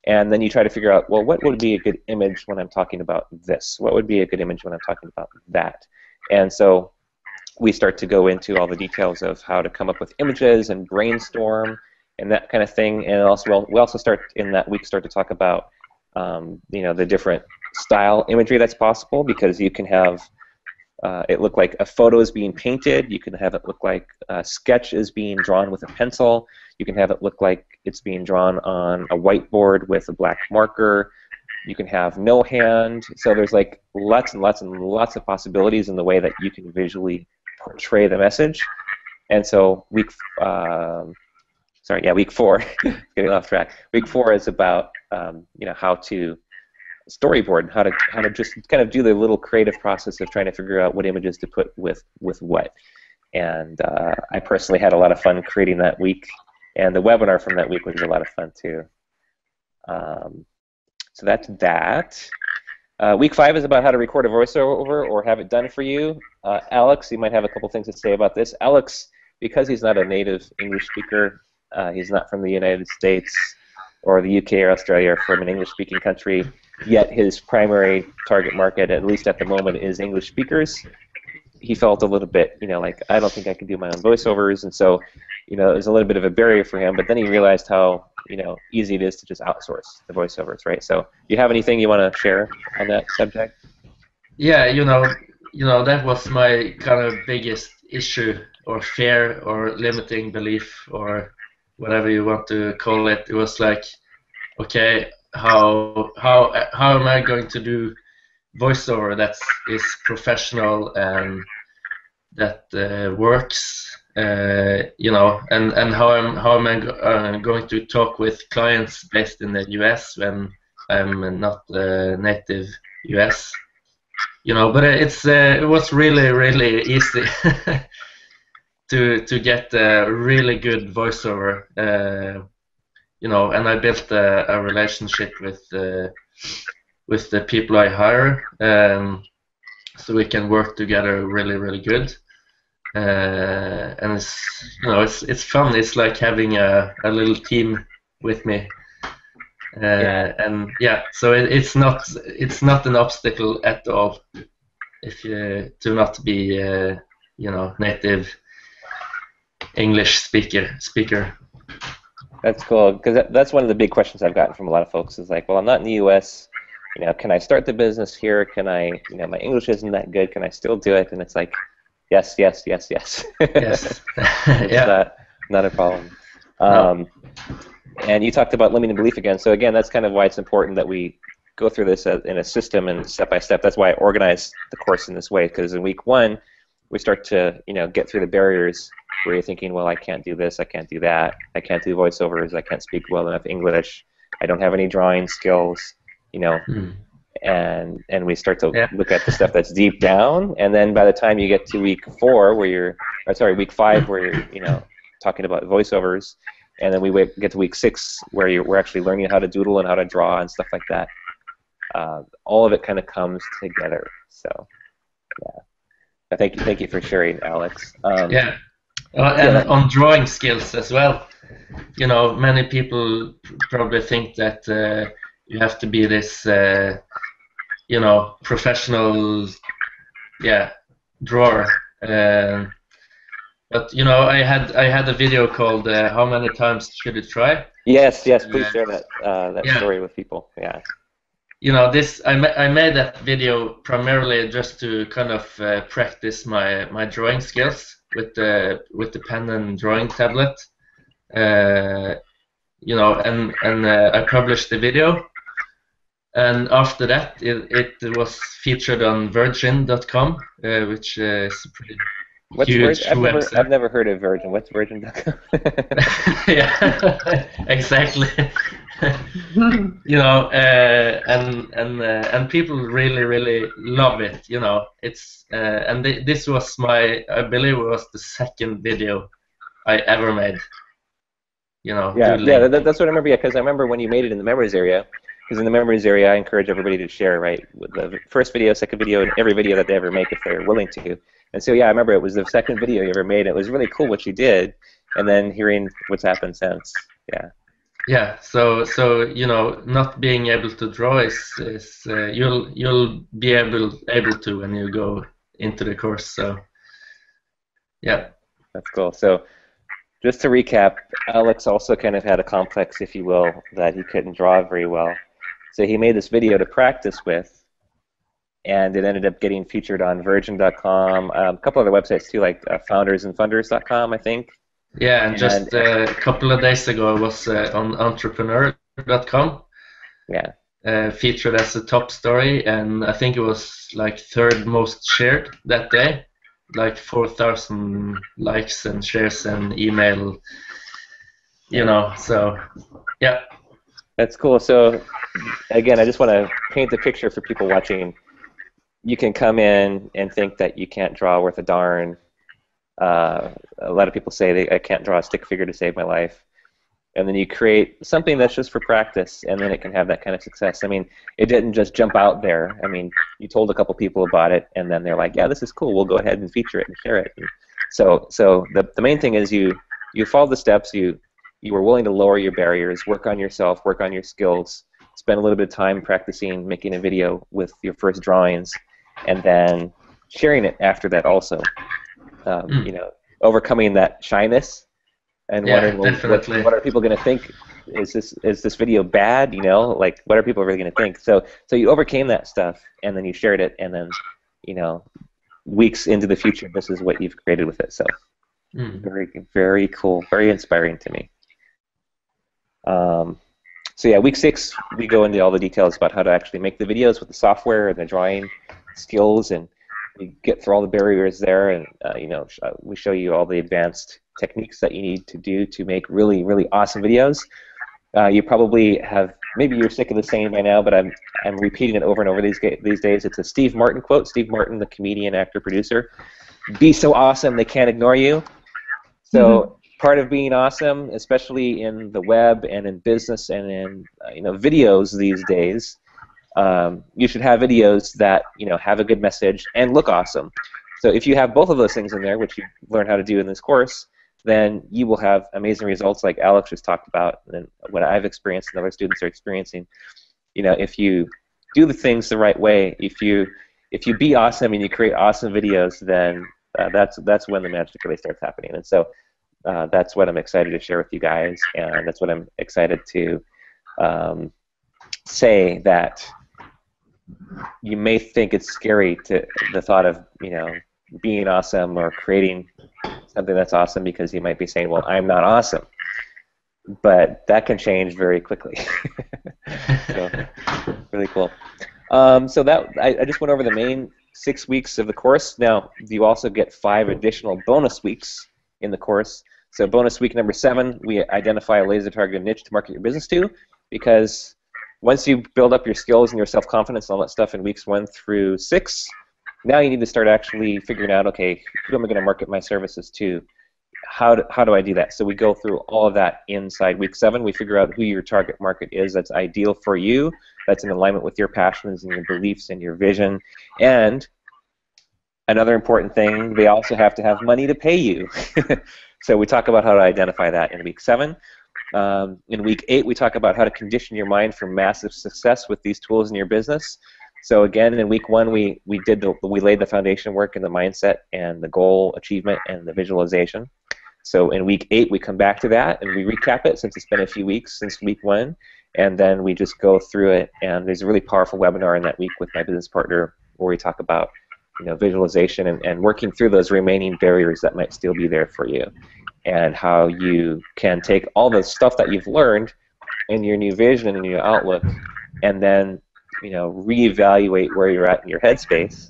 Speaker 1: and then you try to figure out, well, what would be a good image when I'm talking about this? What would be a good image when I'm talking about that? And so we start to go into all the details of how to come up with images and brainstorm and that kind of thing. And also, we also start in that week to talk about the different style imagery that's possible, because you can have it look like a photo is being painted. You can have it look like a sketch is being drawn with a pencil. You can have it look like it's being drawn on a whiteboard with a black marker. You can have no hand. So there's like lots and lots and lots of possibilities in the way that you can visually portray the message. And so Week 4, getting off track. Week 4 is about how to storyboard, how to just kind of do the little creative process of trying to figure out what images to put with what. And I personally had a lot of fun creating that week, and the webinar from that week was a lot of fun too. So that's that. Week 5 is about how to record a voiceover or have it done for you. Alex, you might have a couple things to say about this. Alex, because he's not a native English speaker, he's not from the United States or the UK or Australia, or from an English-speaking country, yet his primary target market, at least at the moment, is English speakers. He felt a little bit, like, I don't think I can do my own voiceovers, and so, it was a little bit of a barrier for him, but then he realized how, easy it is to just outsource the voiceovers, right? So, do you have anything you want to share on that subject?
Speaker 5: Yeah, that was my kind of biggest issue or fear or limiting belief or whatever you want to call it. It was like, okay, how am I going to do voiceover that is professional and that works, you know, and how am I going to talk with clients based in the US when I'm not native US, you know. But it was really easy to get a really good voiceover, you know, and I built a relationship with the people I hire, so we can work together really good. And it's, you know, it's fun. It's like having a little team with me. And yeah, so it's not an obstacle at all if you to not be you know, native English speaker.
Speaker 1: That's cool, because that's one of the big questions I've gotten from a lot of folks is like, well, I'm not in the U.S., you know, can I start the business here? Can I, you know, my English isn't that good. Can I still do it? And it's like, yes.
Speaker 5: Yes. Yeah.
Speaker 1: Not a problem.
Speaker 5: No.
Speaker 1: And you talked about limiting belief again. So again, that's kind of why it's important that we go through this in a system and step by step. That's why I organized the course in this way, because in week 1, we start to, you know, get through the barriers where you're thinking, well, I can't do this, I can't do that, I can't do voiceovers, I can't speak well enough English, I don't have any drawing skills, you know. And we start to look at the stuff that's deep down, and then by the time you get to week 4, week 5, where you're, you know, talking about voiceovers, and then we get to week 6, where we're actually learning how to doodle and how to draw and stuff like that. All of it kind of comes together. So, yeah. Thank you for sharing, Alex.
Speaker 5: Yeah. And on drawing skills as well. You know, many people probably think that you have to be this, you know, professional, drawer. But you know, I had a video called "How Many Times Should You Try?"
Speaker 1: Yes, please share that story with people. Yeah.
Speaker 5: You know, I made that video primarily just to kind of practice my drawing skills with the pen and drawing tablet. You know, and I published the video, and after that it was featured on Virgin.com, which is a pretty huge website.
Speaker 1: I've never heard of Virgin. What's Virgin.com?
Speaker 5: Yeah, exactly. You know, and people really love it. You know, it's and this was I believe it was the second video I ever made. You know,
Speaker 1: that's what I remember. Yeah, because I remember when you made it in the memories area. Because in the memories area, I encourage everybody to share, right, with the first video, second video, and every video that they ever make if they're willing to. And so, yeah, I remember it was the second video you ever made. It was really cool what you did, and then hearing what's happened since. Yeah.
Speaker 5: Yeah. So you know, not being able to draw is you'll be able to when you go into the course. So, yeah.
Speaker 1: That's cool. So, just to recap, Alex also kind of had a complex, if you will, that he couldn't draw very well. So he made this video to practice with, and it ended up getting featured on Virgin.com, a couple other websites too, like foundersandfunders.com, I think.
Speaker 5: Yeah, and just a couple of days ago it was on entrepreneur.com.
Speaker 1: Yeah.
Speaker 5: Featured as a top story, and I think it was like 3rd most shared that day, like 4,000 likes and shares and email. You know, so yeah.
Speaker 1: That's cool. So, again, I just want to paint the picture for people watching. You can come in and think that you can't draw worth a darn. A lot of people say I can't draw a stick figure to save my life. And then you create something that's just for practice, and then it can have that kind of success. I mean, it didn't just jump out there. I mean, you told a couple people about it, and then they're like, yeah, this is cool. We'll go ahead and feature it and share it. And so the main thing is you followed the steps. You were willing to lower your barriers, work on yourself, work on your skills, spend a little bit of time practicing making a video with your first drawings, and then sharing it after that also. You know, overcoming that shyness and wondering, well, what are people going to think? Is this video bad? You know, like, what are people really going to think? So you overcame that stuff, and then you shared it, and then, you know, weeks into the future, this is what you've created with it. So very, very cool, very inspiring to me. So yeah, week 6 we go into all the details about how to actually make the videos with the software and the drawing skills, and we get through all the barriers there, and we show you all the advanced techniques that you need to do to make really, really awesome videos. You probably have, maybe you're sick of the saying by now, but I'm repeating it over and over these days. It's a Steve Martin quote. Steve Martin, the comedian, actor, producer. Be so awesome they can't ignore you. So part of being awesome, especially in the web and in business and in videos these days, you should have videos that have a good message and look awesome. So if you have both of those things in there, which you learn how to do in this course, then you will have amazing results like Alex just talked about, and what I've experienced and other students are experiencing. If you do the things the right way, if you be awesome and you create awesome videos, then that's when the magic really starts happening. And so that's what I'm excited to share with you guys, and that's what I'm excited to say, that you may think it's scary to the thought of being awesome or creating something that's awesome, because you might be saying, well, I'm not awesome. But that can change very quickly. So, really cool. So that I just went over the main 6 weeks of the course. Now, you also get 5 additional bonus weeks in the course. So bonus week number 7, we identify a laser-targeted niche to market your business to, because once you build up your skills and your self-confidence and all that stuff in weeks 1 through 6, now you need to start actually figuring out, okay, who am I going to market my services to? How do I do that? So we go through all of that inside week 7. We figure out who your target market is that's ideal for you, that's in alignment with your passions and your beliefs and your vision. And another important thing, they also have to have money to pay you. So we talk about how to identify that in week 7. In week 8, we talk about how to condition your mind for massive success with these tools in your business. So again, in week 1, we laid the foundation work and the mindset and the goal achievement and the visualization. So in week 8, we come back to that and we recap it, since it's been a few weeks since week 1, and then we just go through it. And there's a really powerful webinar in that week with my business partner where we talk about visualization and working through those remaining barriers that might still be there for you, and how you can take all the stuff that you've learned in your new vision and your outlook, and then reevaluate where you're at in your headspace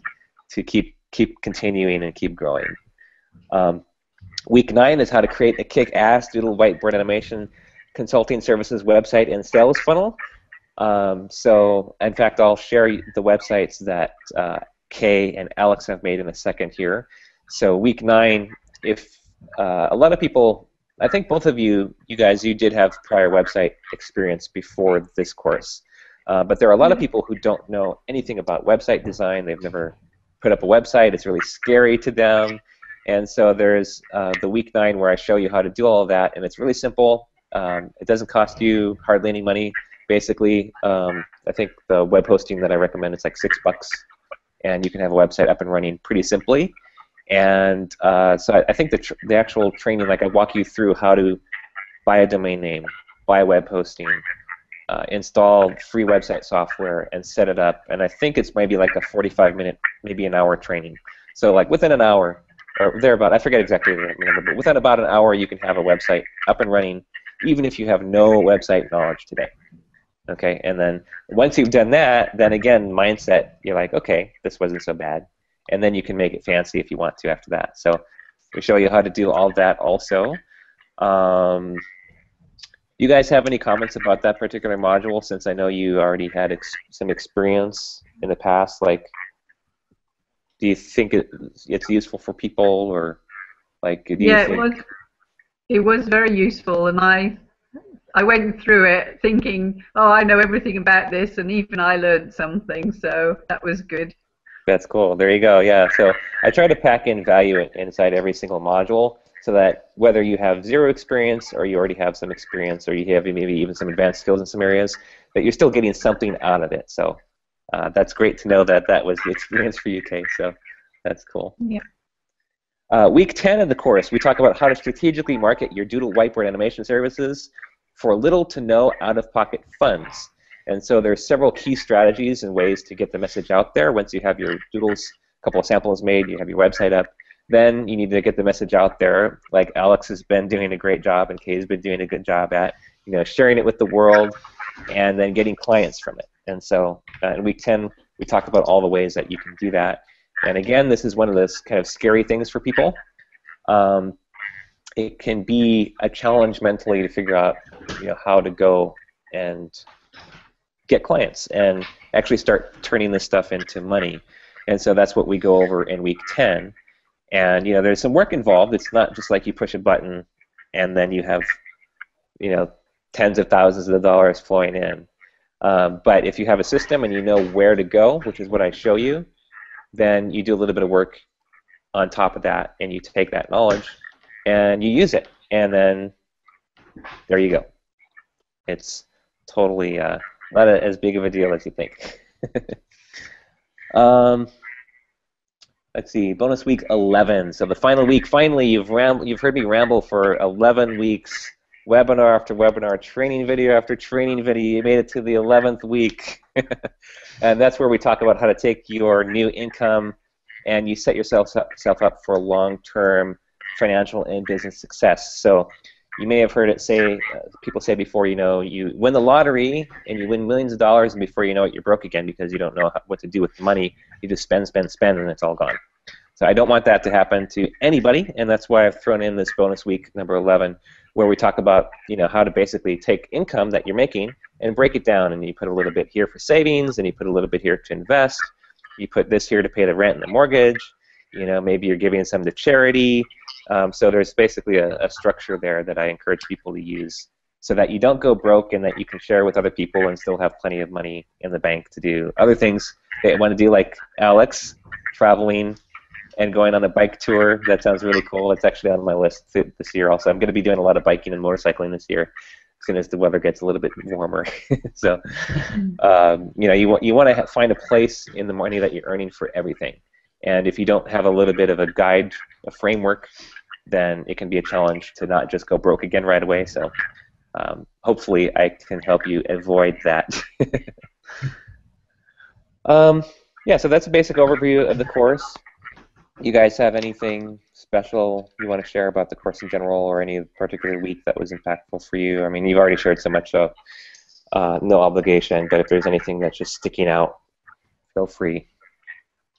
Speaker 1: to keep continuing and keep growing. Week 9 is how to create a kick-ass Doodle whiteboard animation consulting services website and sales funnel. So in fact, I'll share the websites that Kay and Alex have made in a second here. So week 9, if a lot of people, I think both of you guys, you did have prior website experience before this course. But there are a lot of people who don't know anything about website design. They've never put up a website. It's really scary to them. And so there's the week 9 where I show you how to do all of that, and it's really simple. It doesn't cost you hardly any money. Basically, I think the web hosting that I recommend is like $6, and you can have a website up and running pretty simply. And so I think the actual training, like I walk you through how to buy a domain name, buy web hosting, install free website software, and set it up. And I think it's maybe like a 45-minute, maybe an hour training. So like within an hour, or thereabout, I forget exactly the number, but within about an hour you can have a website up and running, even if you have no website knowledge today. Okay, and then once you've done that, then again, mindset, you're like, okay, this wasn't so bad. And then you can make it fancy if you want to after that. So we show you how to do all of that also. You guys have any comments about that particular module, since I know you already had some experience in the past? Like, do you think it's useful for people, or like, do you think...
Speaker 7: it was very useful, and I went through it thinking, oh, I know everything about this, and even I learned something, so that was good.
Speaker 1: That's cool. There you go. Yeah. So I try to pack in value inside every single module, so that whether you have zero experience or you already have some experience, or you have maybe even some advanced skills in some areas, that you're still getting something out of it. So that's great to know that that was the experience for you, Kay. So that's cool.
Speaker 7: Yeah.
Speaker 1: Week 10 of the course, we talk about how to strategically market your Doodle whiteboard animation services for little to no out-of-pocket funds. And so there's several key strategies and ways to get the message out there. Once you have your Doodles, a couple of samples made, you have your website up, then you need to get the message out there, like Alex has been doing a great job and Kay's been doing a good job at. sharing it with the world, and then getting clients from it. And so in week 10, we talk about all the ways that you can do that. And again, this is one of those kind of scary things for people. It can be a challenge mentally to figure out how to go and get clients and actually start turning this stuff into money. And so that's what we go over in week 10. And there's some work involved. It's not just like you push a button and then you have tens of thousands of dollars flowing in. But if you have a system and you know where to go, which is what I show you, then you do a little bit of work on top of that, and you take that knowledge and you use it, and then there you go. It's totally not as big of a deal as you think. Let's see, bonus week 11. So the final week. Finally, you've heard me ramble for 11 weeks, webinar after webinar, training video after training video. You made it to the 11th week, and that's where we talk about how to take your new income and you set yourself up for long-term financial and business success. So you may have heard it people say before, you win the lottery and you win millions of dollars, and before you know it, you're broke again because you don't know what to do with the money. You just spend, spend, spend, and it's all gone. So I don't want that to happen to anybody, and that's why I've thrown in this bonus week, number 11, where we talk about how to basically take income that you're making and break it down, and you put a little bit here for savings, and you put a little bit here to invest. You put this here to pay the rent and the mortgage. Maybe you're giving some to charity. So there's basically a structure there that I encourage people to use so that you don't go broke and that you can share with other people and still have plenty of money in the bank to do other things they want to do, like Alex, traveling and going on a bike tour. That sounds really cool. It's actually on my list this year also. I'm going to be doing a lot of biking and motorcycling this year as soon as the weather gets a little bit warmer. So, you want to find a place in the money that you're earning for everything. And if you don't have a little bit of a guide, a framework, then it can be a challenge to not just go broke again right away. So hopefully I can help you avoid that. Yeah, so that's a basic overview of the course. You guys have anything special you want to share about the course in general, or any particular week that was impactful for you? I mean, you've already shared so much, so no obligation, but if there's anything that's just sticking out, feel free.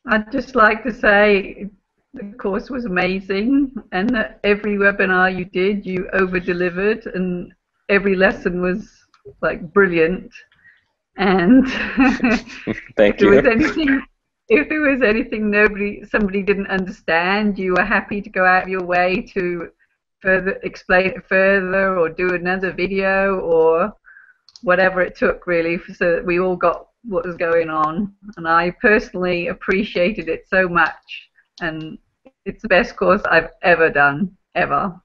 Speaker 7: I'd just like to say the course was amazing, and that every webinar you did, you over-delivered, and every lesson was like brilliant. And
Speaker 1: Thank you.
Speaker 7: If there was anything somebody didn't understand, you were happy to go out of your way to further explain it further, or do another video, or whatever it took, really, so that we all got what was going on. And I personally appreciated it so much, and it's the best course I've ever done, ever.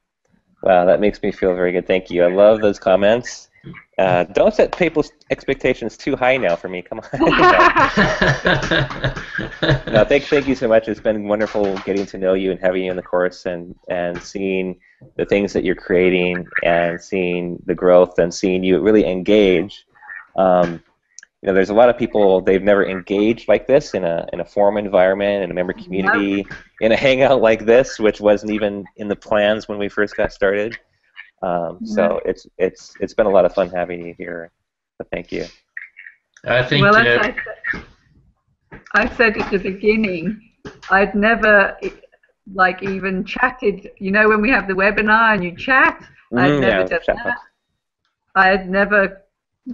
Speaker 1: Wow, that makes me feel very good. Thank you. I love those comments. Don't set people's expectations too high now for me. Come on. No, thank you so much. It's been wonderful getting to know you and having you in the course, and seeing the things that you're creating, and seeing the growth, and seeing you really engage. There's a lot of people, they've never engaged like this in a forum environment, in a member community, in a hangout like this, which wasn't even in the plans when we first got started. So it's been a lot of fun having you here. So thank you.
Speaker 5: I think.
Speaker 7: Well, I said at the beginning, I'd never even chatted. When we have the webinar and you chat, I'd never done that. I had never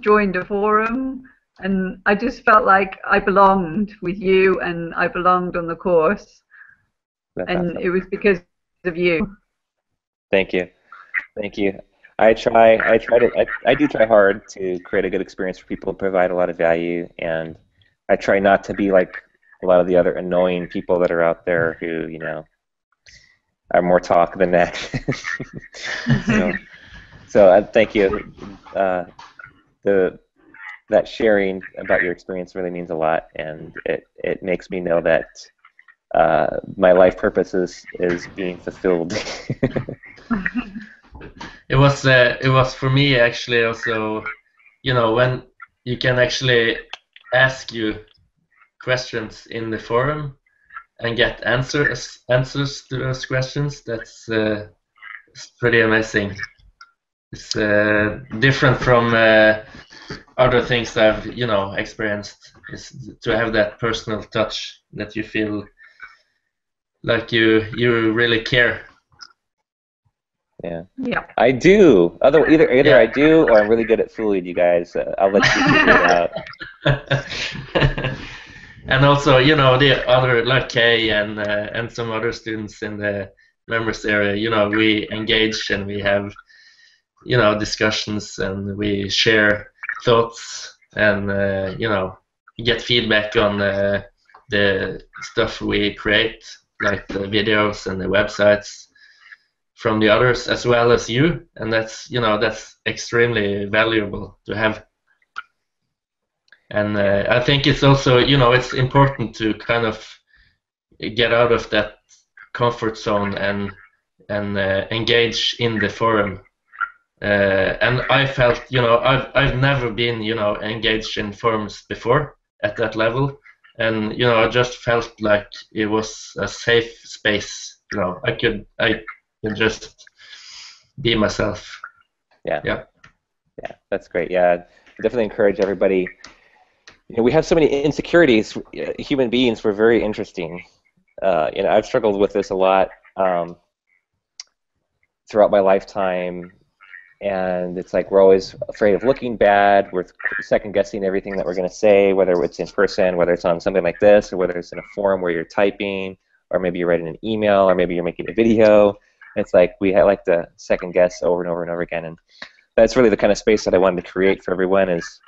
Speaker 7: joined a forum, and I just felt like I belonged with you, and I belonged on the course. That's awesome. It was because of you.
Speaker 1: Thank you. Thank you. I do try hard to create a good experience for people, provide a lot of value, and I try not to be like a lot of the other annoying people that are out there who, are more talk than that. So thank you. That sharing about your experience really means a lot, and it makes me know that my life purpose is being fulfilled.
Speaker 5: It was for me actually also, when you can actually ask you questions in the forum and get answers to those questions. That's pretty amazing. It's different from other things I've experienced. Is to have that personal touch that you feel like you really care.
Speaker 1: Yeah.
Speaker 7: Yeah.
Speaker 1: I do. Either
Speaker 5: Yeah.
Speaker 1: I do, or I'm really good at fooling you guys. I'll let you figure it out.
Speaker 5: And also, the other like Kay and some other students in the members area, we engage and we have discussions and we share thoughts and get feedback on the stuff we create, like the videos and the websites from the others as well as you, and that's extremely valuable to have. And I think it's also it's important to kind of get out of that comfort zone and engage in the forum. And I felt I've never been engaged in forums before at that level, and I just felt like it was a safe space. I could just be myself.
Speaker 1: Yeah, that's great. Yeah, I definitely encourage everybody. We have so many insecurities. Human beings, we're very interesting. I've struggled with this a lot throughout my lifetime, and it's like we're always afraid of looking bad. We're second guessing everything that we're going to say, whether it's in person, whether it's on something like this, or whether it's in a forum where you're typing, or maybe you're writing an email, or maybe you're making a video. It's like we like to second guess over and over and over again, and that's really the kind of space that I wanted to create for everyone, is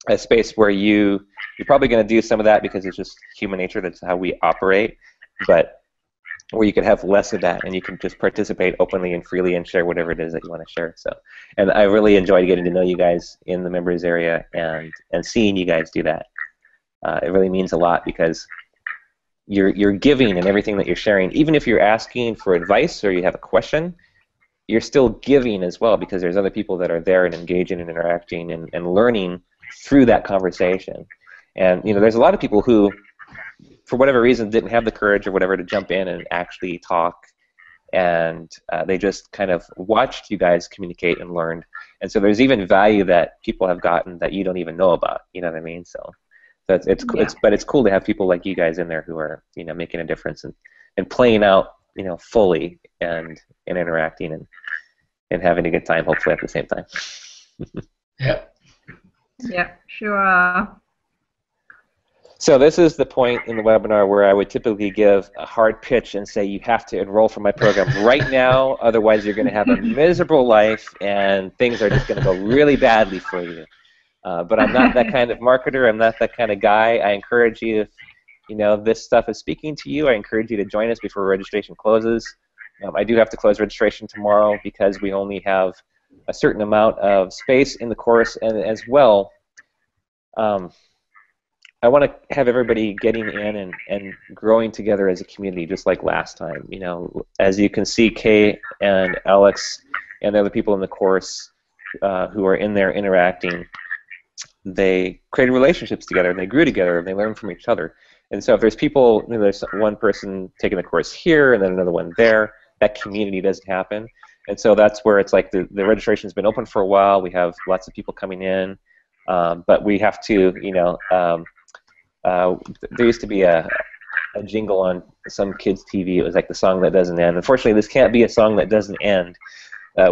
Speaker 1: a space where you're probably going to do some of that because it's just human nature, that's how we operate, but where you can have less of that and you can just participate openly and freely and share whatever it is that you want to share. So, and I really enjoyed getting to know you guys in the members area and seeing you guys do that. It really means a lot because you're giving and everything that you're sharing, even if you're asking for advice or you have a question, you're still giving as well because there's other people that are there and engaging and interacting and learning through that conversation. And there's a lot of people who, for whatever reason, didn't have the courage or whatever to jump in and actually talk, and they just kind of watched you guys communicate and learned. And so there's even value that people have gotten that you don't even know about. You know what I mean? So it's cool to have people like you guys in there who are making a difference and playing out fully and interacting and having a good time, hopefully at the same time.
Speaker 7: Yeah, sure.
Speaker 1: So this is the point in the webinar where I would typically give a hard pitch and say you have to enroll for my program right now, otherwise you're going to have a miserable life and things are just going to go really badly for you. But I'm not that kind of marketer. I'm not that kind of guy. I encourage you, if this stuff is speaking to you, I encourage you to join us before registration closes. I do have to close registration tomorrow because we only have a certain amount of space in the course, and as well, I want to have everybody getting in and growing together as a community, just like last time. As you can see, Kay and Alex and the other people in the course who are in there interacting, they created relationships together, and they grew together, and they learned from each other. And so if there's people, there's one person taking the course here and then another one there, that community doesn't happen. And so that's where it's like the registration's been open for a while. We have lots of people coming in, but we have to, there used to be a jingle on some kids' TV. It was like the song that doesn't end. Unfortunately, this can't be a song that doesn't end.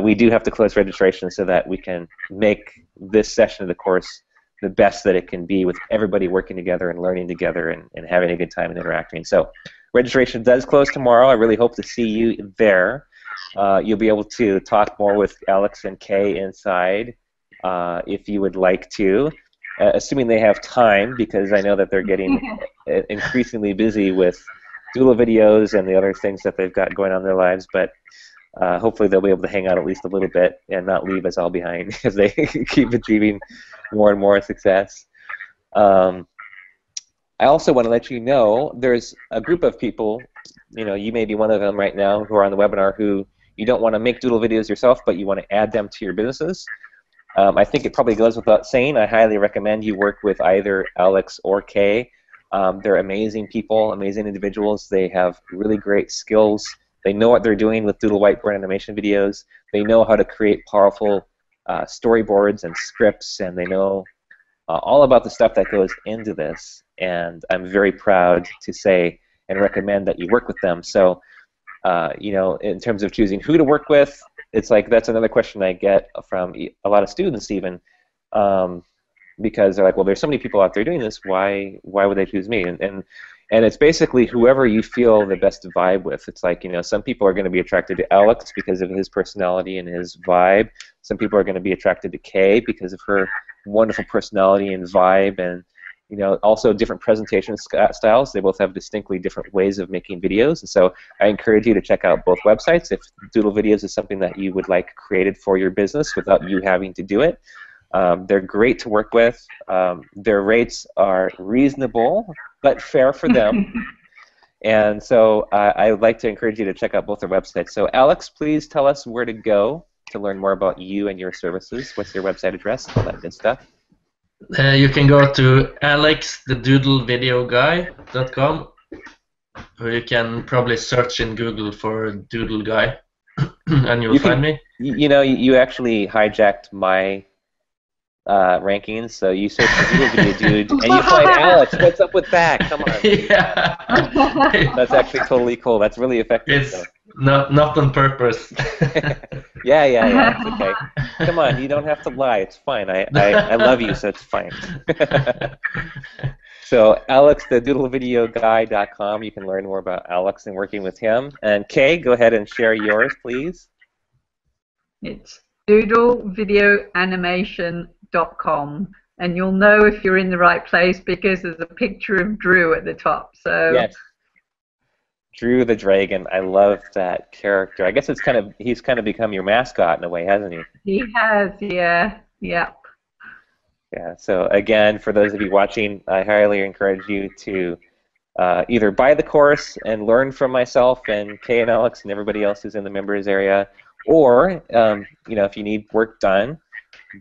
Speaker 1: We do have to close registration so that we can make this session of the course the best that it can be, with everybody working together and learning together and having a good time and interacting. So registration does close tomorrow. I really hope to see you there. You'll be able to talk more with Alex and Kay inside if you would like to. Assuming they have time, because I know that they're getting increasingly busy with Doodle videos and the other things that they've got going on in their lives, but hopefully they'll be able to hang out at least a little bit and not leave us all behind as they keep achieving more and more success. I also want to let you know there's a group of people, you may be one of them right now, who are on the webinar who you don't want to make Doodle videos yourself, but you want to add them to your businesses. I think it probably goes without saying, I highly recommend you work with either Alex or Kay. They're amazing people, amazing individuals. They have really great skills They know what they're doing with Doodle whiteboard animation videos. They know how to create powerful storyboards and scripts, and they know all about the stuff that goes into this. And I'm very proud to say and recommend that you work with them. So, you know, in terms of choosing who to work with, it's like that's another question I get from a lot of students even, because they're like, well, there's so many people out there doing this. Why would they choose me? And it's basically whoever you feel the best vibe with. It's like, you know, some people are going to be attracted to Alex because of his personality and his vibe. Some people are going to be attracted to Kay because of her wonderful personality and vibe, and you know, also different presentation styles. They both have distinctly different ways of making videos. And so I encourage you to check out both websites if Doodle Videos is something that you would like created for your business without you having to do it. They're great to work with. Their rates are reasonable but fair for them. And so I would like to encourage you to check out both their websites. So Alex, please tell us where to go to learn more about you and your services. What's your website address? All that good stuff.
Speaker 5: You can go to alexthedoodlevideoguy.com, or you can probably search in Google for Doodle Guy, and you'll find me.
Speaker 1: You know, you actually hijacked my rankings, so you search for Doodle Video Dude, and you find Alex. What's up with that? Come on.
Speaker 5: Yeah.
Speaker 1: That's actually totally cool. That's really effective.
Speaker 5: It's not on purpose.
Speaker 1: Yeah, it's okay. Come on, you don't have to lie. It's fine. I love you, so it's fine. So alexthedoodlevideoguy.com. You can learn more about Alex and working with him. And Kay, go ahead and share yours, please.
Speaker 7: It's doodlevideoanimation.com, and you'll know if you're in the right place because there's a picture of Drew at the top. So
Speaker 1: yes. Drew the Dragon. I love that character. I guess he's kind of become your mascot in a way, hasn't he?
Speaker 7: He has, yeah. Yep.
Speaker 1: Yeah, so again, for those of you watching, I highly encourage you to either buy the course and learn from myself and Kay and Alex and everybody else who's in the members area, or you know, if you need work done,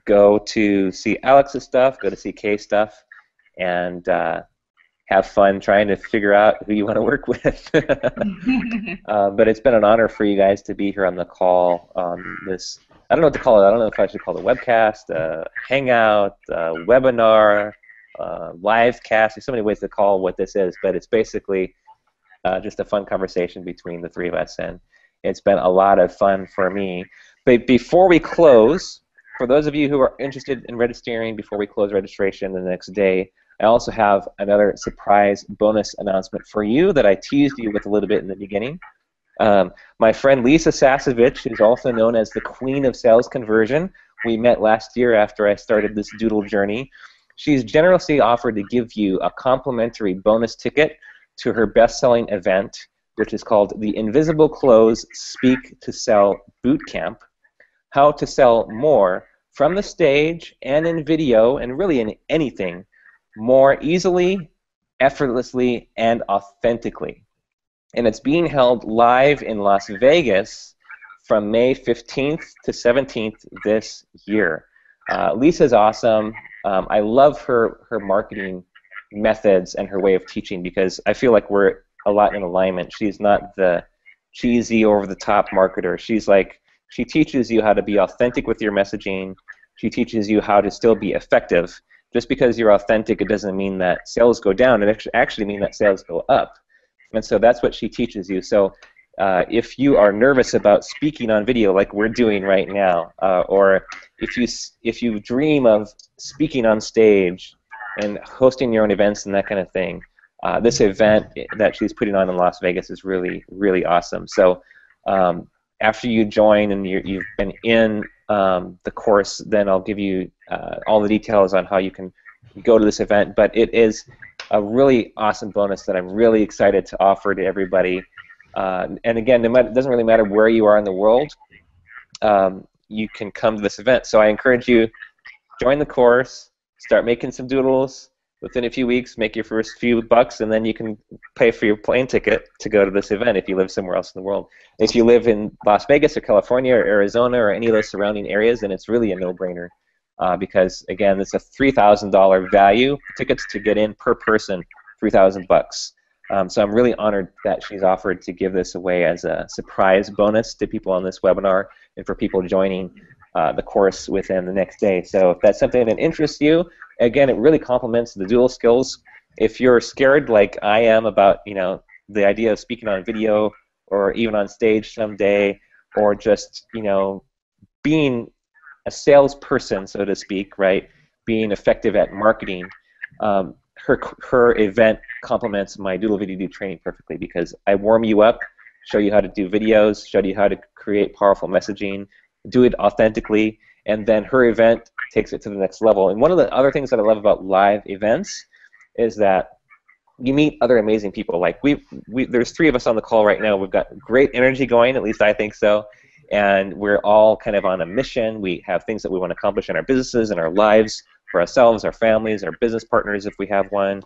Speaker 1: go to see Alex's stuff, go to see Kay's stuff, and have fun trying to figure out who you want to work with. But it's been an honor for you guys to be here on the call. This, I don't know what to call it. I don't know if I should call it a webcast, a hangout, a webinar, livecast. There's so many ways to call what this is, but it's basically just a fun conversation between the three of us, and it's been a lot of fun for me. But before we close, for those of you who are interested in registering before we close registration the next day, I also have another surprise bonus announcement for you that I teased you with a little bit in the beginning. My friend Lisa Sasevich, who's also known as the Queen of Sales Conversion, we met last year after I started this Doodle journey. She's generously offered to give you a complimentary bonus ticket to her best-selling event, which is called the Invisible Clothes Speak to Sell Bootcamp: How to Sell More from the Stage and in video and really in anything more easily, effortlessly, and authentically. And it's being held live in Las Vegas from May 15th to 17th this year. Lisa's awesome. I love her marketing methods and her way of teaching because I feel like we're a lot in alignment. She's not the cheesy, over-the-top marketer. She's like, she teaches you how to be authentic with your messaging. She teaches you how to still be effective. Just because you're authentic, it doesn't mean that sales go down. It actually means that sales go up. And so that's what she teaches you. So if you are nervous about speaking on video like we're doing right now, or if you dream of speaking on stage and hosting your own events and that kind of thing, this event that she's putting on in Las Vegas is really, really awesome. So after you join and you've been in the course, then I'll give you all the details on how you can go to this event. But it is a really awesome bonus that I'm really excited to offer to everybody. And again, it doesn't really matter where you are in the world. You can come to this event. So I encourage you, join the course, start making some doodles. Within a few weeks, make your first few bucks, and then you can pay for your plane ticket to go to this event if you live somewhere else in the world. If you live in Las Vegas or California or Arizona or any of those surrounding areas, then it's really a no-brainer because, again, it's a $3,000 value. Tickets to get in per person, $3,000 bucks. So I'm really honored that she's offered to give this away as a surprise bonus to people on this webinar and for people joining the course within the next day. So if that's something that interests you, again, it really complements the Doodle skills. If you're scared like I am about, the idea of speaking on video or even on stage someday, or just, being a salesperson, so to speak, right? Being effective at marketing, her event complements my Doodle Video Dude training perfectly, because I warm you up, show you how to do videos, show you how to create powerful messaging, do it authentically, and then her event takes it to the next level. And one of the other things that I love about live events is that you meet other amazing people. Like there's 3 of us on the call right now. We've got great energy going, at least I think so, and we're all kind of on a mission. We have things that we want to accomplish in our businesses and our lives, for ourselves, our families, our business partners if we have one.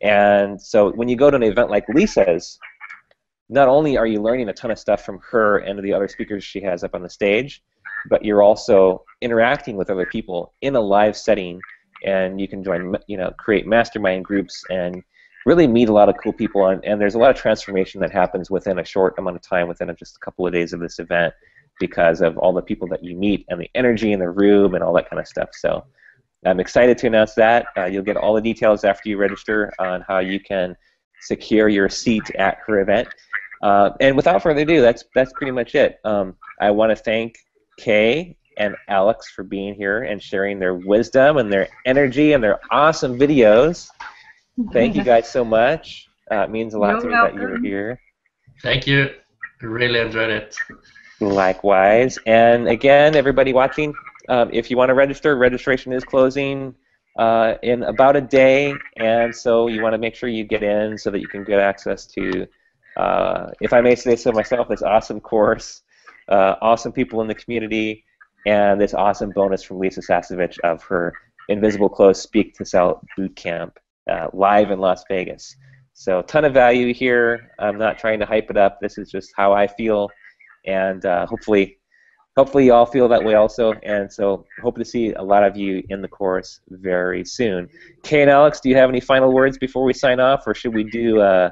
Speaker 1: And so when you go to an event like Lisa's, not only are you learning a ton of stuff from her and the other speakers she has up on the stage, but you're also interacting with other people in a live setting, and you can join, create mastermind groups and really meet a lot of cool people, and there's a lot of transformation that happens within a short amount of time, within just a couple of days of this event, because of all the people that you meet and the energy in the room and all that kind of stuff. So I'm excited to announce that. You'll get all the details after you register on how you can secure your seat at her event. And without further ado, that's pretty much it. I want to thank Kay and Alex for being here and sharing their wisdom and their energy and their awesome videos. Thank you guys so much. It means a lot to me that you were here.
Speaker 5: Thank you. Really enjoyed it.
Speaker 1: Likewise. And again, everybody watching, if you want to register, registration is closing in about a day, and so you want to make sure you get in so that you can get access to, if I may say so myself, this awesome course, awesome people in the community, and this awesome bonus from Lisa Sasevich of her Invisible Clothes Speak to Sell Bootcamp live in Las Vegas. So a ton of value here. I'm not trying to hype it up. This is just how I feel, and hopefully you all feel that way also, and so hope to see a lot of you in the course very soon. Kay and Alex, do you have any final words before we sign off, or should we do a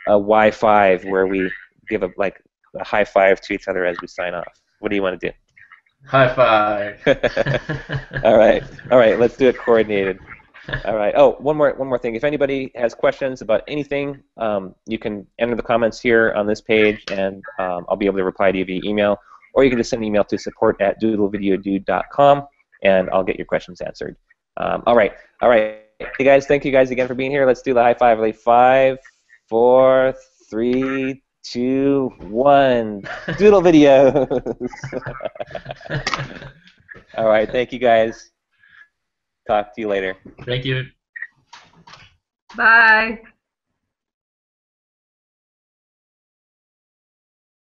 Speaker 1: Y5 where we give a high five to each other as we sign off? What do you want to do?
Speaker 5: High five.
Speaker 1: All right, let's do it coordinated. All right. Oh, one more thing. If anybody has questions about anything, you can enter the comments here on this page, and I'll be able to reply to you via email. Or you can just send an email to support@doodlevideodude.com, and I'll get your questions answered. All right. Hey guys, thank you guys again for being here. Let's do the high five. 5, 4, 3, 2, 1. Doodle videos. All right. Thank you guys. Talk to you later.
Speaker 5: Thank you.
Speaker 7: Bye.